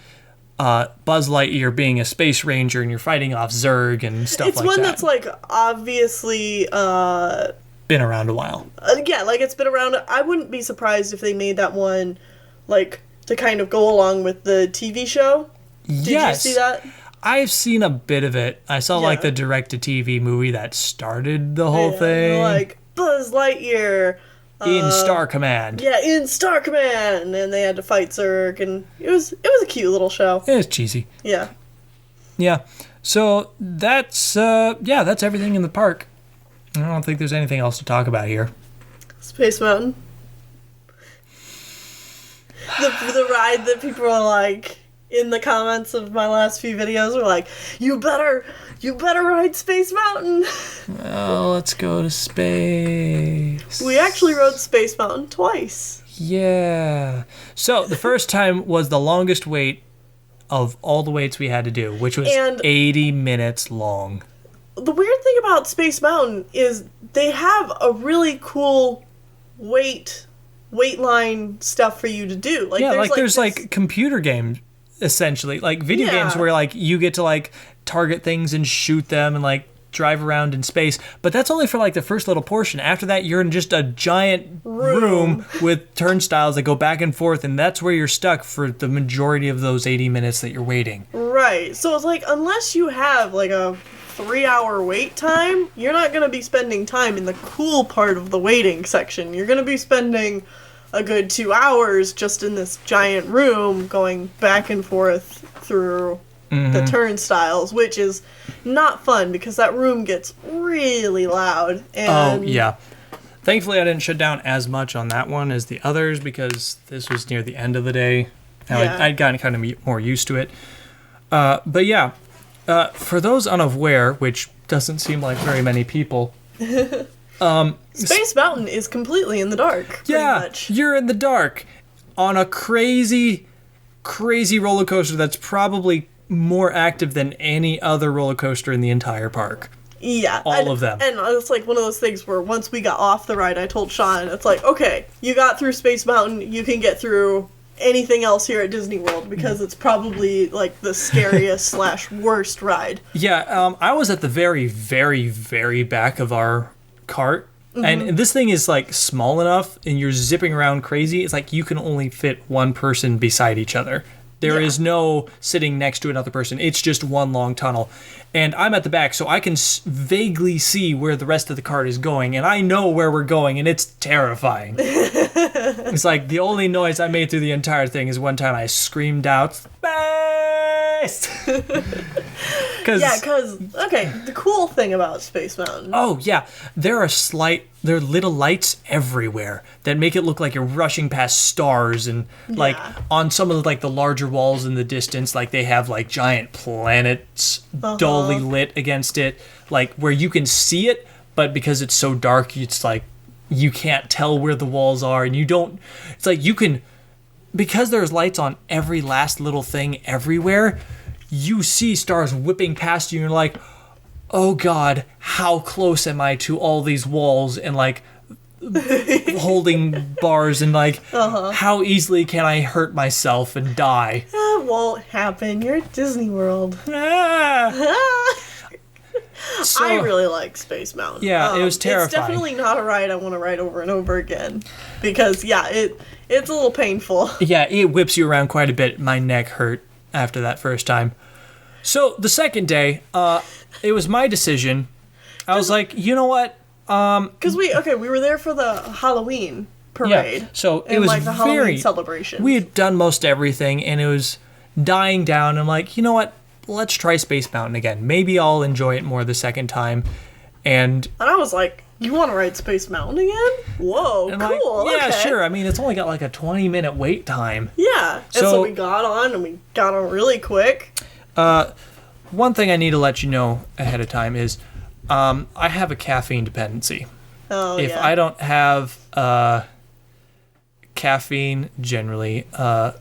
Buzz Lightyear being a space ranger, and you're fighting off Zurg and stuff like that. It's one that's, like, obviously been around a while. Yeah, like it's been around. I wouldn't be surprised if they made that one, like, to kind of go along with the TV show. Did you see that? I've seen a bit of it. I saw like the direct-to-TV movie that started the whole thing. Like Buzz Lightyear. In Star Command. Yeah, in Star Command, and they had to fight Zurg, and it was a cute little show. It was cheesy. Yeah. Yeah. So that's everything in the park. I don't think there's anything else to talk about here. Space Mountain. The ride that people are like in the comments of my last few videos were like, you better ride Space Mountain. Well, let's go to space. We actually rode Space Mountain twice. Yeah. So the first time was the longest wait of all the waits we had to do, which was 80 minutes long. The weird thing about Space Mountain is they have a really cool wait line stuff for you to do. Like, yeah, there's like computer games, essentially, like video games where like you get to like target things and shoot them and like drive around in space, but that's only for like the first little portion. After that, you're in just a giant room with turnstiles that go back and forth, and that's where you're stuck for the majority of those 80 minutes that you're waiting. Right. So it's like, unless you have like a 3-hour wait time, you're not going to be spending time in the cool part of the waiting section. You're going to be spending a good 2 hours just in this giant room going back and forth through the turnstiles, which is not fun because that room gets really loud. And thankfully I didn't shut down as much on that one as the others because this was near the end of the day. I'd gotten kind of more used to it. But yeah, for those unaware, which doesn't seem like very many people, Space Mountain is completely in the dark. Pretty much. You're in the dark on a crazy roller coaster that's probably more active than any other roller coaster in the entire park. Yeah. All of them. And it's like one of those things where once we got off the ride, I told Shawn, it's like, okay, you got through Space Mountain, you can get through anything else here at Disney World because it's probably like the scariest / worst ride. Yeah, I was at the very, very, very back of our cart. And this thing is like small enough and you're zipping around crazy. It's like you can only fit one person beside each other. There is no sitting next to another person. It's just one long tunnel. And I'm at the back, so I can vaguely see where the rest of the cart is going. And I know where we're going, and it's terrifying. It's like the only noise I made through the entire thing is one time I screamed out, "Space!" The cool thing about Space Mountain. Oh, yeah. There are little lights everywhere that make it look like you're rushing past stars, and like on some of the larger walls in the distance, like they have like giant planets dully lit against it, like where you can see it, but because it's so dark, it's like you can't tell where the walls are, and it's like you can, because there's lights on every last little thing everywhere, you see stars whipping past you and you're like, oh god, how close am I to all these walls and like holding bars, and like how easily can I hurt myself and die? That won't happen. You're at Disney World. So, I really like Space Mountain. Yeah, it was terrifying. It's definitely not a ride I want to ride over and over again because it's a little painful. Yeah, it whips you around quite a bit. My neck hurt after that first time. So the second day, it was my decision. I was like, you know what? Because we were there for the Halloween parade. Yeah, so it and was like the Halloween celebration. We had done most everything, and it was dying down. I'm like, you know what? Let's try Space Mountain again. Maybe I'll enjoy it more the second time. And I was like, you want to ride Space Mountain again? Whoa, cool. Like, yeah, okay. sure. I mean, it's only got like a 20-minute wait time. Yeah, and so we got on really quick. One thing I need to let you know ahead of time is I have a caffeine dependency. Oh, if I don't have caffeine, generally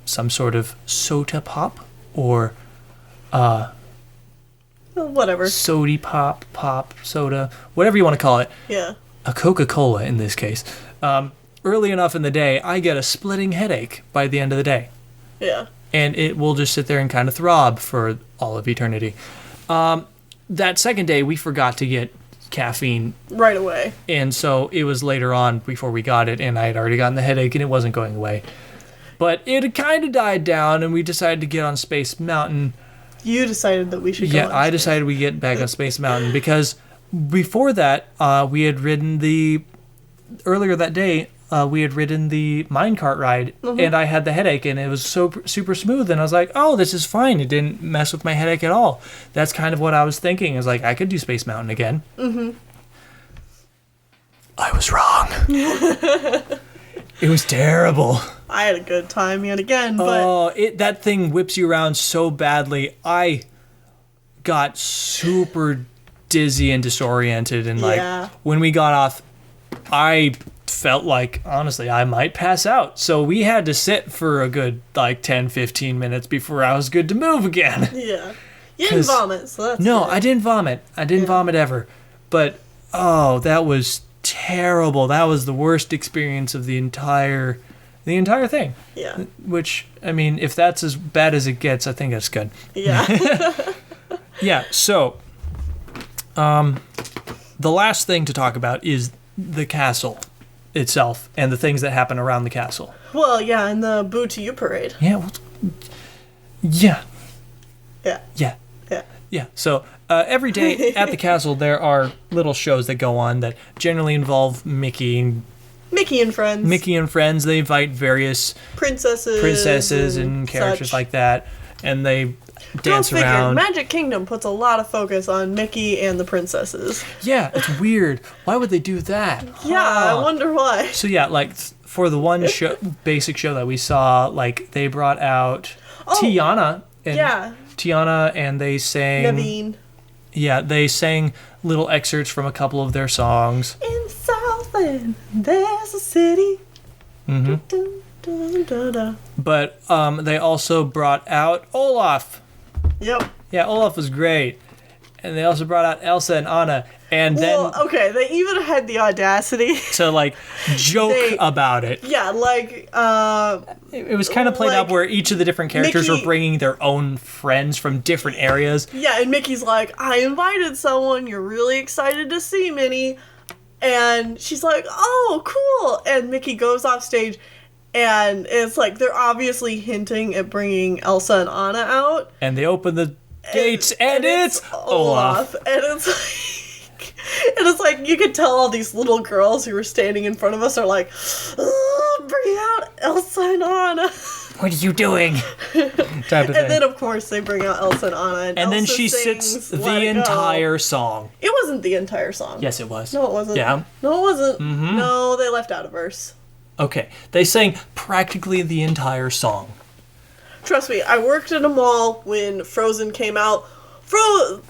some sort of soda pop or whatever. Sody pop, soda, whatever you want to call it. Yeah. A Coca-Cola in this case. Early enough in the day, I get a splitting headache by the end of the day. Yeah. And it will just sit there and kind of throb for all of eternity. That second day, we forgot to get caffeine right away. And so it was later on before we got it, and I had already gotten the headache, and it wasn't going away. But it had kind of died down, and we decided to get on Space Mountain. You decided that we should go on I decided we get back on Space Mountain because before that, we had ridden earlier that day, we had ridden the minecart ride, and I had the headache, and it was so super smooth, and I was like, oh, this is fine. It didn't mess with my headache at all. That's kind of what I was thinking. I was like, I could do Space Mountain again. I was wrong. It was terrible. I had a good time yet again, but... that thing whips you around so badly. I got super dizzy and disoriented, and when we got off, I felt like, honestly, I might pass out. So we had to sit for a good, 10-15 minutes before I was good to move again. Yeah. You didn't vomit, so that's No, good. I didn't vomit. I didn't vomit ever. But, that was terrible. That was the worst experience of the entire thing. Yeah. Which, I mean, if that's as bad as it gets, I think that's good. Yeah. Yeah, so, the last thing to talk about is the castle itself and the things that happen around the castle. Well, yeah, and the Boo to You parade. Yeah, yeah. Yeah. Yeah. Yeah. Yeah, so every day at the castle there are little shows that go on that generally involve Mickey and friends. They invite various princesses and characters such. Like that, and they dance Go figure. around. Magic Kingdom puts a lot of focus on Mickey and the princesses. Yeah, it's weird. Why would they do that? Yeah, I wonder why. So yeah, for the one basic show that we saw, they brought out Tiana. And they sang... Naveen. Yeah, they sang little excerpts from a couple of their songs. In Southland, there's a city. Mm-hmm. Dun, dun, dun, dun. But they also brought out Olaf. Yep. Yeah, Olaf was great. And they also brought out Elsa and Anna. And then they even had the audacity to joke about it. Yeah, it was kind of played up where each of the different characters were bringing their own friends from different areas. Yeah, and Mickey's like, I invited someone, you're really excited to see Minnie. And she's like, oh, cool. And Mickey goes off stage, and it's like they're obviously hinting at bringing Elsa and Anna out. And they open the gates, and it's Olaf. And it's like you could tell all these little girls who were standing in front of us are like, bring out Elsa and Anna. What are you doing? Type of thing. Then of course they bring out Elsa and Anna, and then Elsa she sings sits Let the It Go. entire song. It wasn't the entire song. Yes, it was. No, it wasn't. Yeah. No, it wasn't. Mm-hmm. No, they left out a verse. Okay, they sang practically the entire song. Trust me, I worked in a mall when Frozen came out.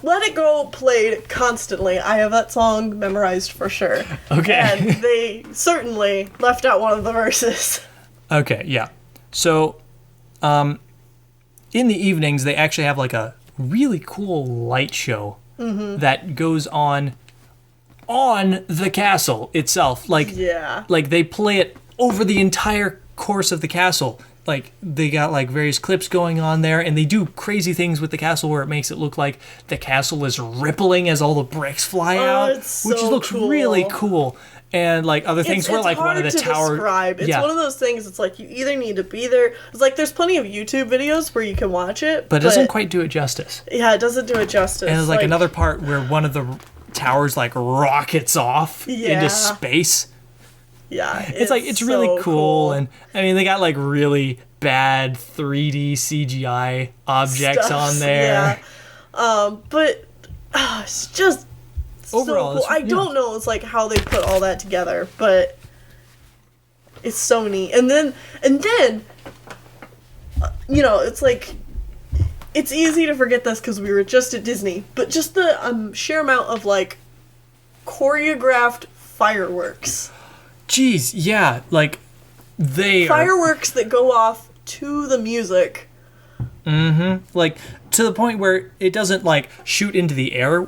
Let It Go played constantly. I have that song memorized for sure. Okay. And they certainly left out one of the verses. Okay, yeah. So, in the evenings, they actually have a really cool light show that goes on the castle itself. They play it over the entire course of the castle. They got various clips going on there, and they do crazy things with the castle where it makes it look like the castle is rippling as all the bricks fly out, which looks cool. really cool. And other things where one of the towers. Describe. It's one of those things. It's you either need to be there. It's there's plenty of YouTube videos where you can watch it, but it doesn't quite do it justice. Yeah, it doesn't do it justice. And there's another part where one of the towers rockets off into space. Yeah, it's really cool, and I mean they got really bad 3D CGI objects on there. Yeah, but it's just overall. So cool. I don't know. It's how they put all that together, but it's so neat. And then it's it's easy to forget this because we were just at Disney, but just the sheer amount of choreographed fireworks. Jeez, yeah, fireworks that go off to the music. Mm-hmm. To the point where it doesn't shoot into the air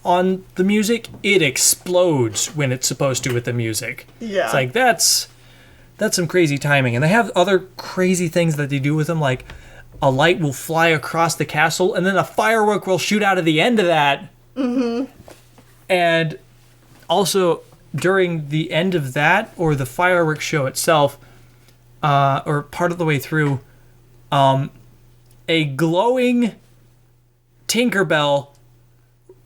on the music, it explodes when it's supposed to with the music. Yeah. It's that's some crazy timing. And they have other crazy things that they do with them, a light will fly across the castle and then a firework will shoot out of the end of that. Mm-hmm. And also, during the end of that, or the fireworks show itself, or part of the way through, a glowing Tinkerbell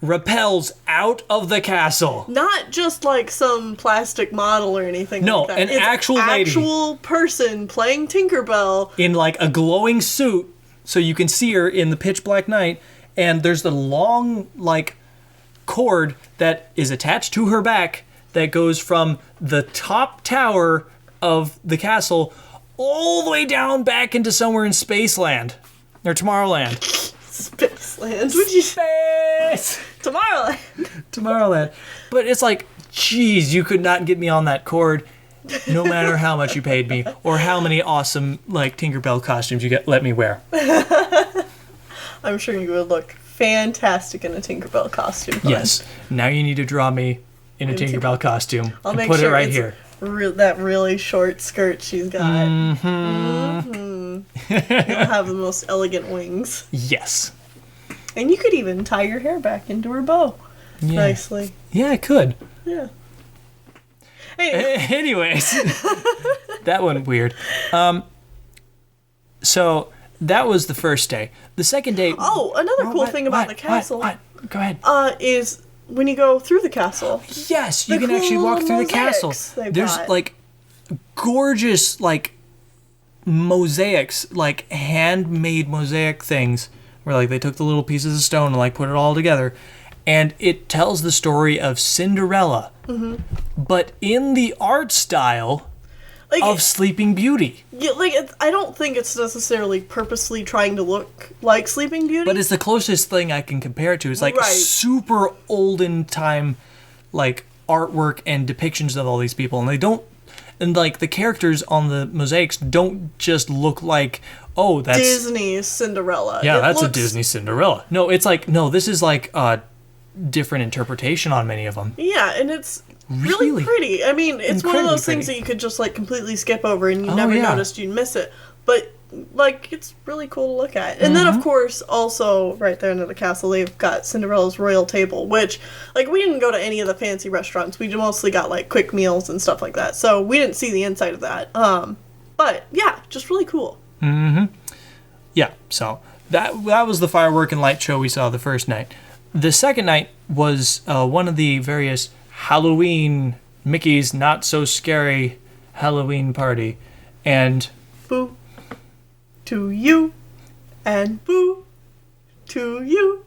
rappels out of the castle. Not just like some plastic model or anything No, like that. an It's actual lady. actual person playing Tinkerbell. In like a glowing suit, so you can see her in the pitch black night, and there's the long like cord that is attached to her back that goes from the top tower of the castle all the way down back into somewhere in Spaceland or Tomorrowland. Spaceland. Would you Space! Tomorrowland? Tomorrowland. But it's like, geez, you could not get me on that cord, no matter how much you paid me or how many awesome like Tinkerbell costumes you let me wear. I'm sure you would look fantastic in a Tinkerbell costume. Fun. Yes. Now you need to draw me in a Tinkerbell costume I'll and make put sure it right it's here. That really short skirt she's got. You'll have the most elegant wings. Yes. And you could even tie your hair back into her bow. Yeah. Nicely. Yeah, I could. Yeah. Anyway. Anyways, that went weird. So that was the first day. The second day. Oh, another cool thing about the castle. What? Go ahead. Is when you go through the castle. Yes, you the can actually cool walk through the castle. mosaics they've There's got. like gorgeous like mosaics, like handmade mosaic things, where like they took the little pieces of stone and like put it all together, and it tells the story of Cinderella, but in the art style Like, of Sleeping Beauty. yeah, like I don't think it's necessarily purposely trying to look like Sleeping Beauty. But it's the closest thing I can compare it to. It's like Right. super olden time, like artwork and depictions of all these people, and they don't, and like the characters on the mosaics don't just look like, oh, that's Disney's Cinderella. yeah, It that's a looks- Disney Cinderella. No, it's like no, this is like a different interpretation on many of them. Yeah, and it's really Really pretty. I mean, it's one of incredibly those things pretty. that you could just like completely skip over and you Oh, never yeah. noticed you'd miss it. But like it's really cool to look at. And then of course also right there into the castle they've got Cinderella's royal table, which like we didn't go to any of the fancy restaurants. We mostly got like quick meals and stuff like that. So we didn't see the inside of that. But yeah, just really cool. Yeah, so that was the firework and light show we saw the first night. The second night was one of the various Halloween Mickey's Not So Scary Halloween party, and Boo to you and boo to you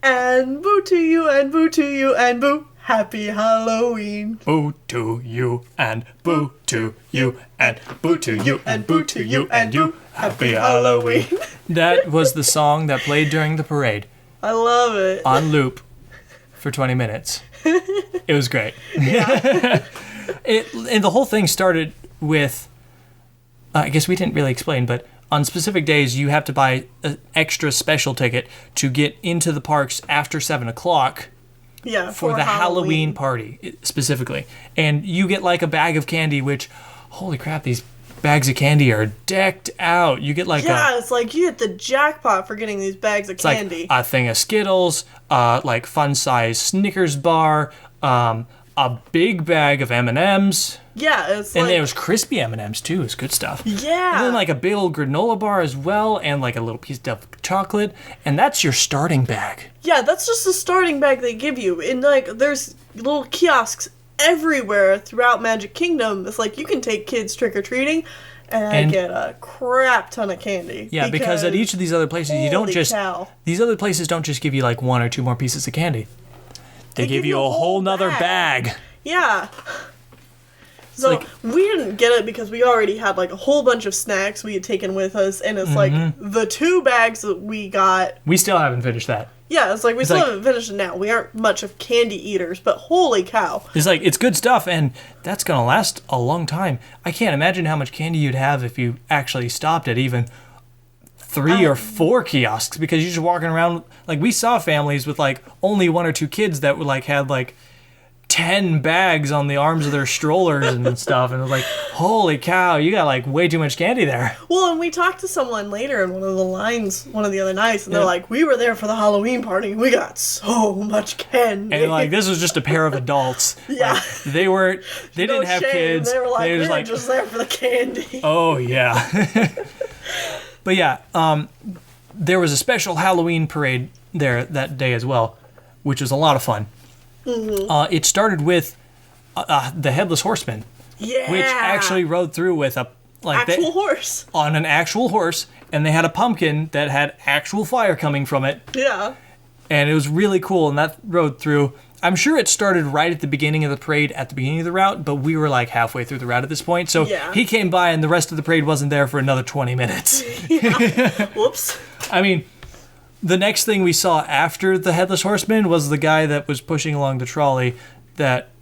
and boo to you and boo to you and boo. Happy Halloween. boo to you and boo to you and boo to you and boo to you and you. Happy Halloween. That was the song that played during the parade I love it. on loop for 20 minutes. It was great. And the whole thing started with, I guess we didn't really explain, but on specific days you have to buy an extra special ticket to get into the parks after 7 o'clock Yeah, for the Halloween party specifically. And you get like a bag of candy, which, holy crap, these bags of candy are decked out. You get like Yeah, it's like you hit the jackpot for getting these bags of candy. like a thing of Skittles, like fun-size Snickers bar, a big bag of M&Ms. Yeah, it's And like there was crispy M&Ms too. It's good stuff. yeah. And then like a big old granola bar as well, and like a little piece of chocolate. And that's your starting bag. Yeah, that's just the starting bag they give you. And like there's little kiosks everywhere throughout Magic Kingdom. It's like you can take kids trick-or-treating and get a crap ton of candy. Yeah, because at each of these other places, you don't holy just... cow. These other places don't just give you like 1 or 2 more pieces of candy. They give you a whole nother bag. Yeah. So like- we didn't get it because we already had like a whole bunch of snacks we had taken with us, and it's like the 2 bags that we got. We still haven't finished that. Yeah, it's like we still like- haven't finished it now. We aren't much of candy eaters, but holy cow. It's like, it's good stuff, and that's going to last a long time. I can't imagine how much candy you'd have if you actually stopped at even 3 or 4 kiosks, because you're just walking around. Like, we saw families with like only 1 or 2 kids that were like had like 10 bags on the arms of their strollers and stuff. And it was like, holy cow, you got like way too much candy there. Well, and we talked to someone later in one of the lines one of the other nights, and they're Yeah. like, we were there for the Halloween party. We got so much candy. And like, this was just a pair of adults. Yeah. Like, they didn't No have shame. kids. They were like, just we're just there for the candy. oh yeah. But yeah, there was a special Halloween parade there that day as well, which was a lot of fun. Mm-hmm. It started with the Headless Horseman, Yeah. which actually rode through with a actual horse. on an actual horse, and they had a pumpkin that had actual fire coming from it, Yeah. and it was really cool. And that rode through. I'm sure it started right at the beginning of the parade, at the beginning of the route, but we were like halfway through the route at this point. So Yeah. he came by, and the rest of the parade wasn't there for another 20 minutes. Whoops. I mean, the next thing we saw after the Headless Horseman was the guy that was pushing along the trolley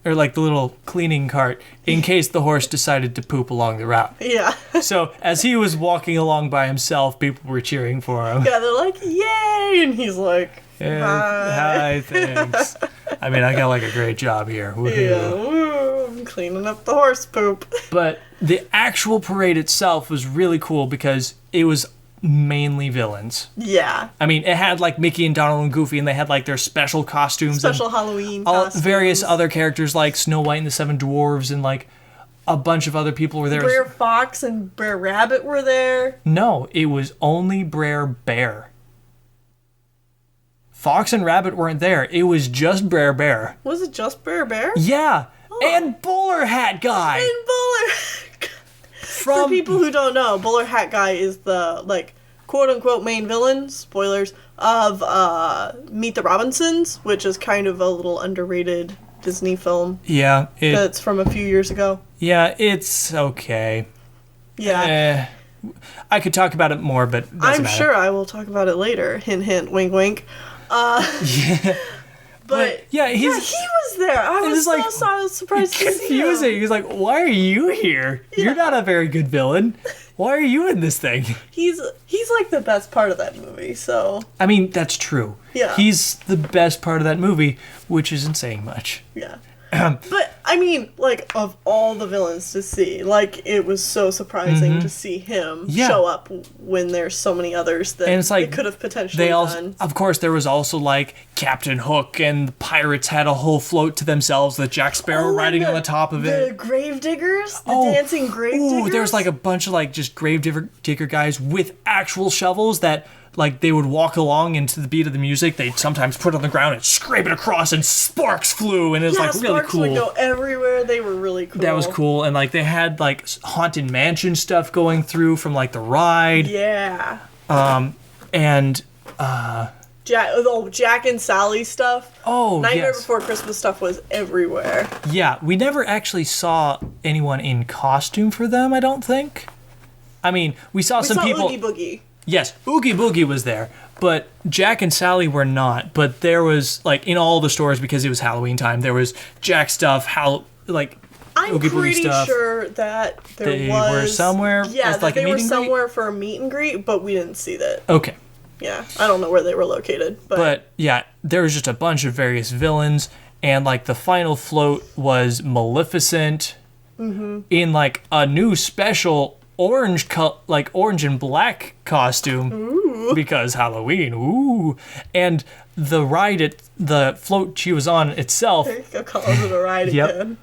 or like the little cleaning cart in case the horse decided to poop along the route. Yeah. So as he was walking along by himself, people were cheering for him. Yeah, they're like, yay! And he's like, Hi, thanks. I mean, I got like a great job here. Woohoo. yeah, woo, I'm cleaning up the horse poop. But the actual parade itself was really cool because it was mainly villains. Yeah. I mean, it had like Mickey and Donald and Goofy, and they had like their special costumes. Special and Halloween all costumes. various other characters like Snow White and the Seven Dwarves, and like a bunch of other people were there. Brer Fox and Brer Rabbit were there. No, it was only Brer Bear. Fox and Rabbit weren't there. It was just Brer Bear. Was it just Brer Bear? Yeah, and Bowler Hat Guy. And Bowler. For From people who don't know, Bowler Hat Guy is the, like, quote-unquote main villain, spoilers, of Meet the Robinsons, which is kind of a little underrated Disney film yeah, that's from a few years ago. it's okay. Yeah. I could talk about it more, but it doesn't I'm matter. sure I will talk about it later. Hint, hint, wink, wink. Yeah. But yeah, he was there. I was just, like, so surprised to see him. confusing. He's like, why are you here? You're not a very good villain. Why are you in this thing? He's like the best part of that movie, so I mean, that's true. Yeah. He's the best part of that movie, which isn't saying much. yeah. But I mean, like, of all the villains to see, like, it was so surprising to see him show up when there's so many others that And it's like, it could have potentially They also, done. of course, there was also like Captain Hook, and the pirates had a whole float to themselves with Jack Sparrow riding on the top of The it. grave diggers, the dancing grave diggers. There was like a bunch of like just grave digger guys with actual shovels that like they would walk along into the beat of the music. They'd sometimes put it on the ground and scrape it across, and sparks flew, and it was like really sparks cool. would go everywhere. They were really cool. That was cool, and like they had like haunted mansion stuff going through from like the ride, Yeah. and Jack and Sally stuff. Nightmare yes. Before Christmas stuff was everywhere. Yeah, we never actually saw anyone in costume for them, I don't think. I mean, we saw some saw people. Oogie Boogie. Yes, Oogie Boogie was there, but Jack and Sally were not. But there was, like, in all the stores, because it was Halloween time, there was Jack stuff, I'm Oogie Boogie pretty stuff. sure that They were somewhere Yeah, as, like, that a they were meet and greet? somewhere for a meet and greet, but we didn't see that. Okay. Yeah, I don't know where they were located, But, yeah, there was just a bunch of various villains, and, like, the final float was Maleficent in, like, a new special orange and black costume because Halloween. Ooh. And the the float she was on itself I'll call it a ride Yep. again.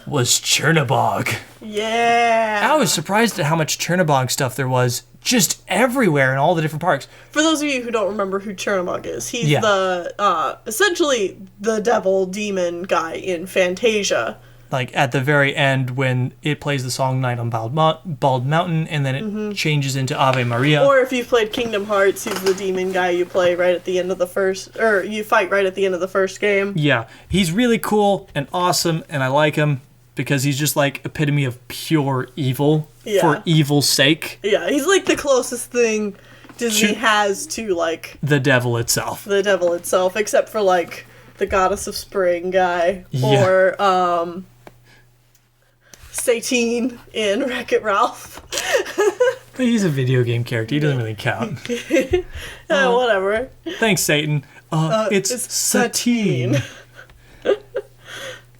was Chernabog. Yeah. I was surprised at how much Chernabog stuff there was just everywhere in all the different parks. For those of you who don't remember who Chernabog is, he's Yeah. the essentially the devil demon guy in Fantasia. Like at the very end when it plays the song Night on Bald Mountain, and then it changes into Ave Maria. Or if you've played Kingdom Hearts, he's the demon guy you play right at the end of the first, or you fight right at the end of the first game. Yeah, he's really cool and awesome, and I like him because he's just like epitome of pure evil for evil's sake. Yeah, he's like the closest thing Disney has to like The devil itself. the devil itself, except for like the Goddess of Spring guy Yeah. or Satine in Wreck-It Ralph. He's a video game character. He doesn't really count. Whatever. Thanks, Satan. It's Satine. Satine.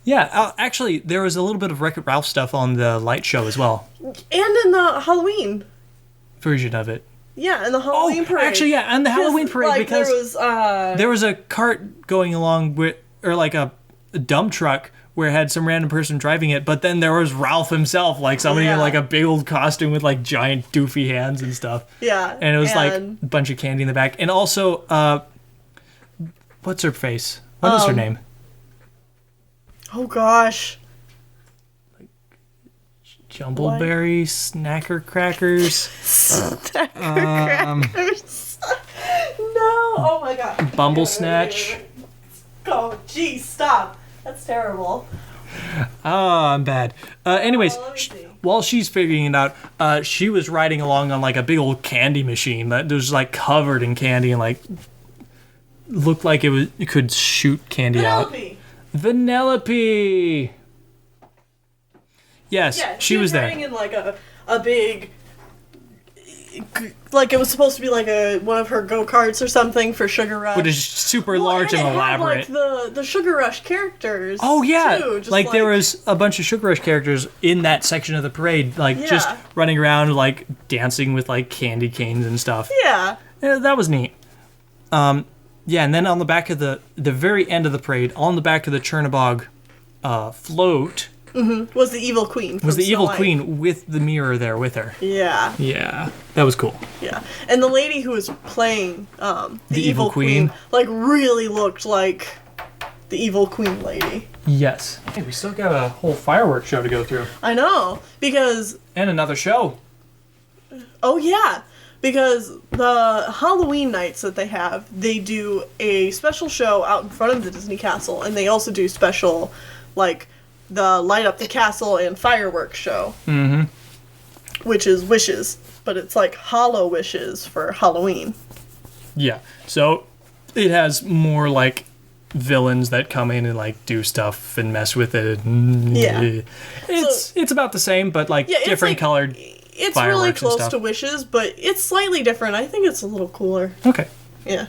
Yeah, actually, there was a little bit of Wreck-It Ralph stuff on the light show as well. And in the Halloween Version of it. Yeah, in the Halloween parade. Actually, yeah, and the Halloween parade, like, because there was a cart going along with, or like a dump truck where it had some random person driving it, but then there was Ralph himself, like somebody in like a big old costume with like giant doofy hands and stuff. Yeah. And it was like a bunch of candy in the back. And also, what's her face? What is her name? Oh gosh. Jumbleberry Snacker Crackers. Snacker Crackers. No. Oh my god. Bumble Snatch. Oh, geez, stop. That's terrible. Oh, I'm bad. Anyways, while she's figuring it out, she was riding along on like a big old candy machine that was like covered in candy and like looked like it could shoot candy out. Vanellope. Yes, yeah, she was there. In like a big, like it was supposed to be like one of her go-karts or something for Sugar Rush. But it's super large and elaborate. Had, like the Sugar Rush characters. Oh yeah, too, like there was a bunch of Sugar Rush characters in that section of the parade, like just running around, like dancing with like candy canes and stuff. Yeah, that was neat. Yeah, and then on the back of the very end of the parade, on the back of the Chernabog float. Mm-hmm. Was the evil queen. Was the evil queen with the mirror there with her. Yeah. Yeah. That was cool. Yeah. And the lady who was playing the evil queen like really looked like the evil queen lady. Yes. Hey, we still got a whole fireworks show to go through. I know. Because and another show. Oh yeah. Because the Halloween nights that they have, they do a special show out in front of the Disney Castle, and they also do special like the light up the castle and fireworks show. Mm-hmm. Which is Wishes, but it's like Hollow Wishes for Halloween. Yeah. So it has more like villains that come in and like do stuff and mess with it. Yeah. It's about the same, but like different colored it's really close to Wishes, but it's slightly different. I think it's a little cooler. Okay. Yeah.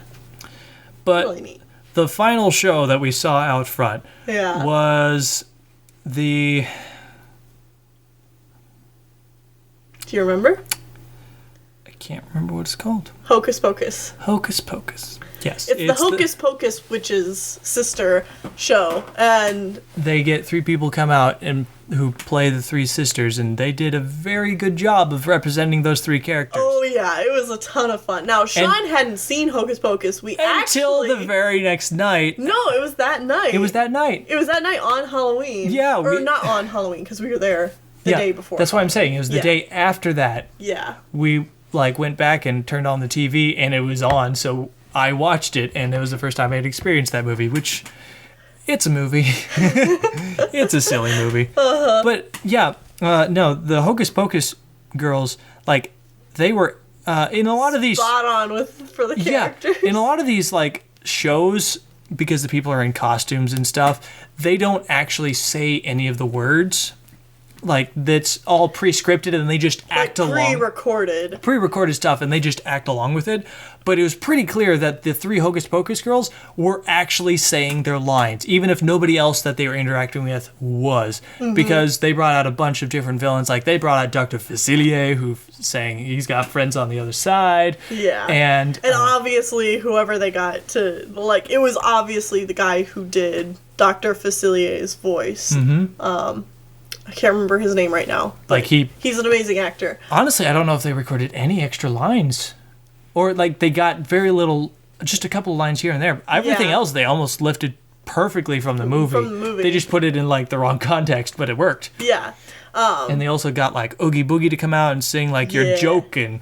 But really neat. The final show that we saw out front was the... Do you remember? I can't remember what it's called. Hocus Pocus. Hocus Pocus. Yes. It's the Hocus Pocus Witches sister show, and they get three people come out and who play the three sisters, and they did a very good job of representing those three characters. Oh yeah, it was a ton of fun. Now Shawn hadn't seen Hocus Pocus. Until the very next night. No, it was that night. It was that night. It was that night on Halloween. Yeah, or not on Halloween because we were there the day before. That's what I'm saying. It was the day after that. Yeah. We like went back and turned on the TV, and it was on, so I watched it, and it was the first time I had experienced that movie, which, it's a movie. It's a silly movie. Uh-huh. But, yeah, no, the Hocus Pocus girls, like, they were, in a lot of these... Spot on for the characters. Yeah, in a lot of these, like, shows, because the people are in costumes and stuff, they don't actually say any of the words. Like, that's all pre-scripted, and they just act along. Pre-recorded stuff, and they just act along with it. But it was pretty clear that the three Hocus Pocus girls were actually saying their lines, even if nobody else that they were interacting with was. Mm-hmm. Because they brought out a bunch of different villains. Like, they brought out Dr. Facilier, who saying he's got friends on the other side. Yeah. And obviously, whoever they got to, like, it was obviously the guy who did Dr. Facilier's voice. Mm-hmm. I can't remember his name right now. Like he's an amazing actor. Honestly, I don't know if they recorded any extra lines. Or like they got very little, just a couple of lines here and there. Everything else they almost lifted perfectly from the movie. They just put it in like the wrong context, but it worked. Yeah. And they also got like Oogie Boogie to come out and sing like you're joking,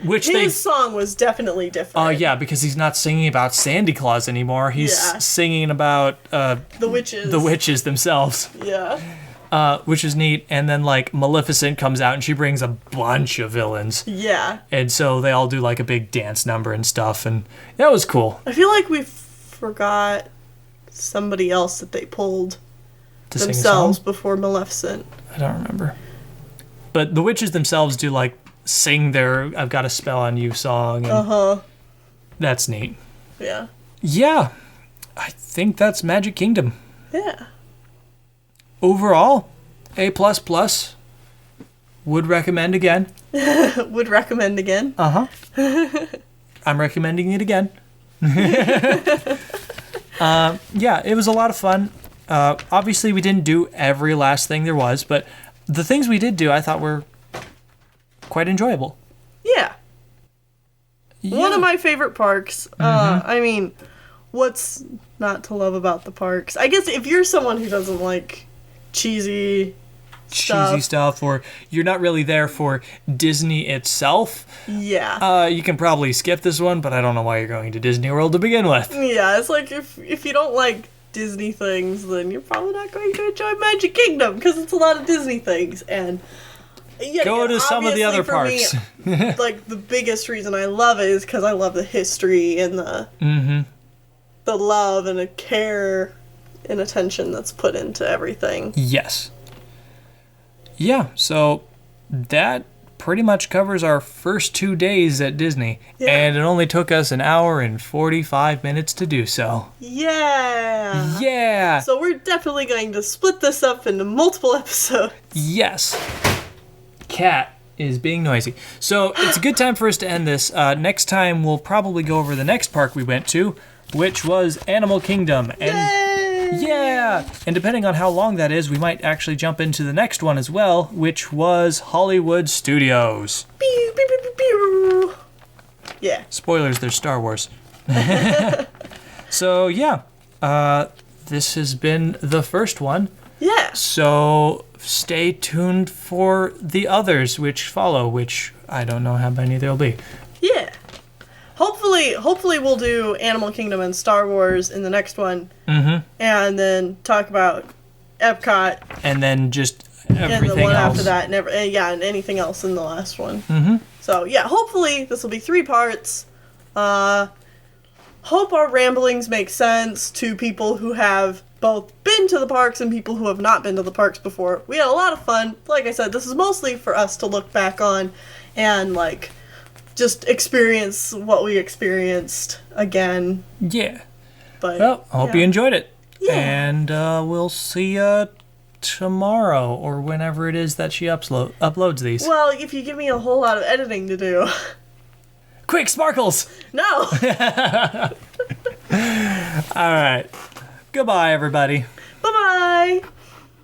which his song was definitely different. Yeah, because he's not singing about Santa Claus anymore. He's singing about the witches themselves. Yeah. Which is neat. And then, like, Maleficent comes out and she brings a bunch of villains. Yeah. And so they all do, like, a big dance number and stuff. And that was cool. I feel like we forgot somebody else that they pulled themselves before Maleficent. I don't remember. But the witches themselves do, like, sing their I've Got a Spell on You song. And that's neat. Yeah. Yeah. I think that's Magic Kingdom. Yeah. overall, A++. Would recommend again. Would recommend again. Uh-huh. I'm recommending it again. Yeah, it was a lot of fun. Obviously, we didn't do every last thing there was, but the things we did do, I thought were quite enjoyable. Yeah. One of my favorite parks. I mean, what's not to love about the parks? I guess if you're someone who doesn't like cheesy stuff, or you're not really there for Disney itself, yeah, you can probably skip this one, but I don't know why you're going to Disney World to begin with. Yeah, it's like if you don't like Disney things, then you're probably not going to enjoy Magic Kingdom, because it's a lot of Disney things. And yeah, go to some of the other parks. Me, like, the biggest reason I love it is because I love the history and the love and the care and attention that's put into everything. Yes. Yeah, so that pretty much covers our first 2 days at Disney. Yeah. And it only took us 1 hour and 45 minutes to do so. Yeah! Yeah! So we're definitely going to split this up into multiple episodes. Yes. Cat is being noisy. So it's a good time for us to end this. Next time we'll probably go over the next park we went to, which was Animal Kingdom. And Yay! yeah! And depending on how long that is, we might actually jump into the next one as well, which was Hollywood Studios. Pew, pew, pew, pew, pew. Yeah. Spoilers, there's Star Wars. So, yeah. This has been the first one. Yeah. So, stay tuned for the others which follow, which I don't know how many there'll be. Yeah. Hopefully we'll do Animal Kingdom and Star Wars in the next one. Mm-hmm. And then talk about Epcot. And then just everything else. And the one after that. And anything else in the last one. Mm-hmm. So, yeah, hopefully this will be 3 parts. Hope our ramblings make sense to people who have both been to the parks and people who have not been to the parks before. We had a lot of fun. Like I said, this is mostly for us to look back on and, like, just experience what we experienced again. Yeah. But, well, I hope you enjoyed it. Yeah. And we'll see you tomorrow or whenever it is that she uploads these. Well, if you give me a whole lot of editing to do. Quick, Sparkles! No! All right. Goodbye, everybody. Bye-bye!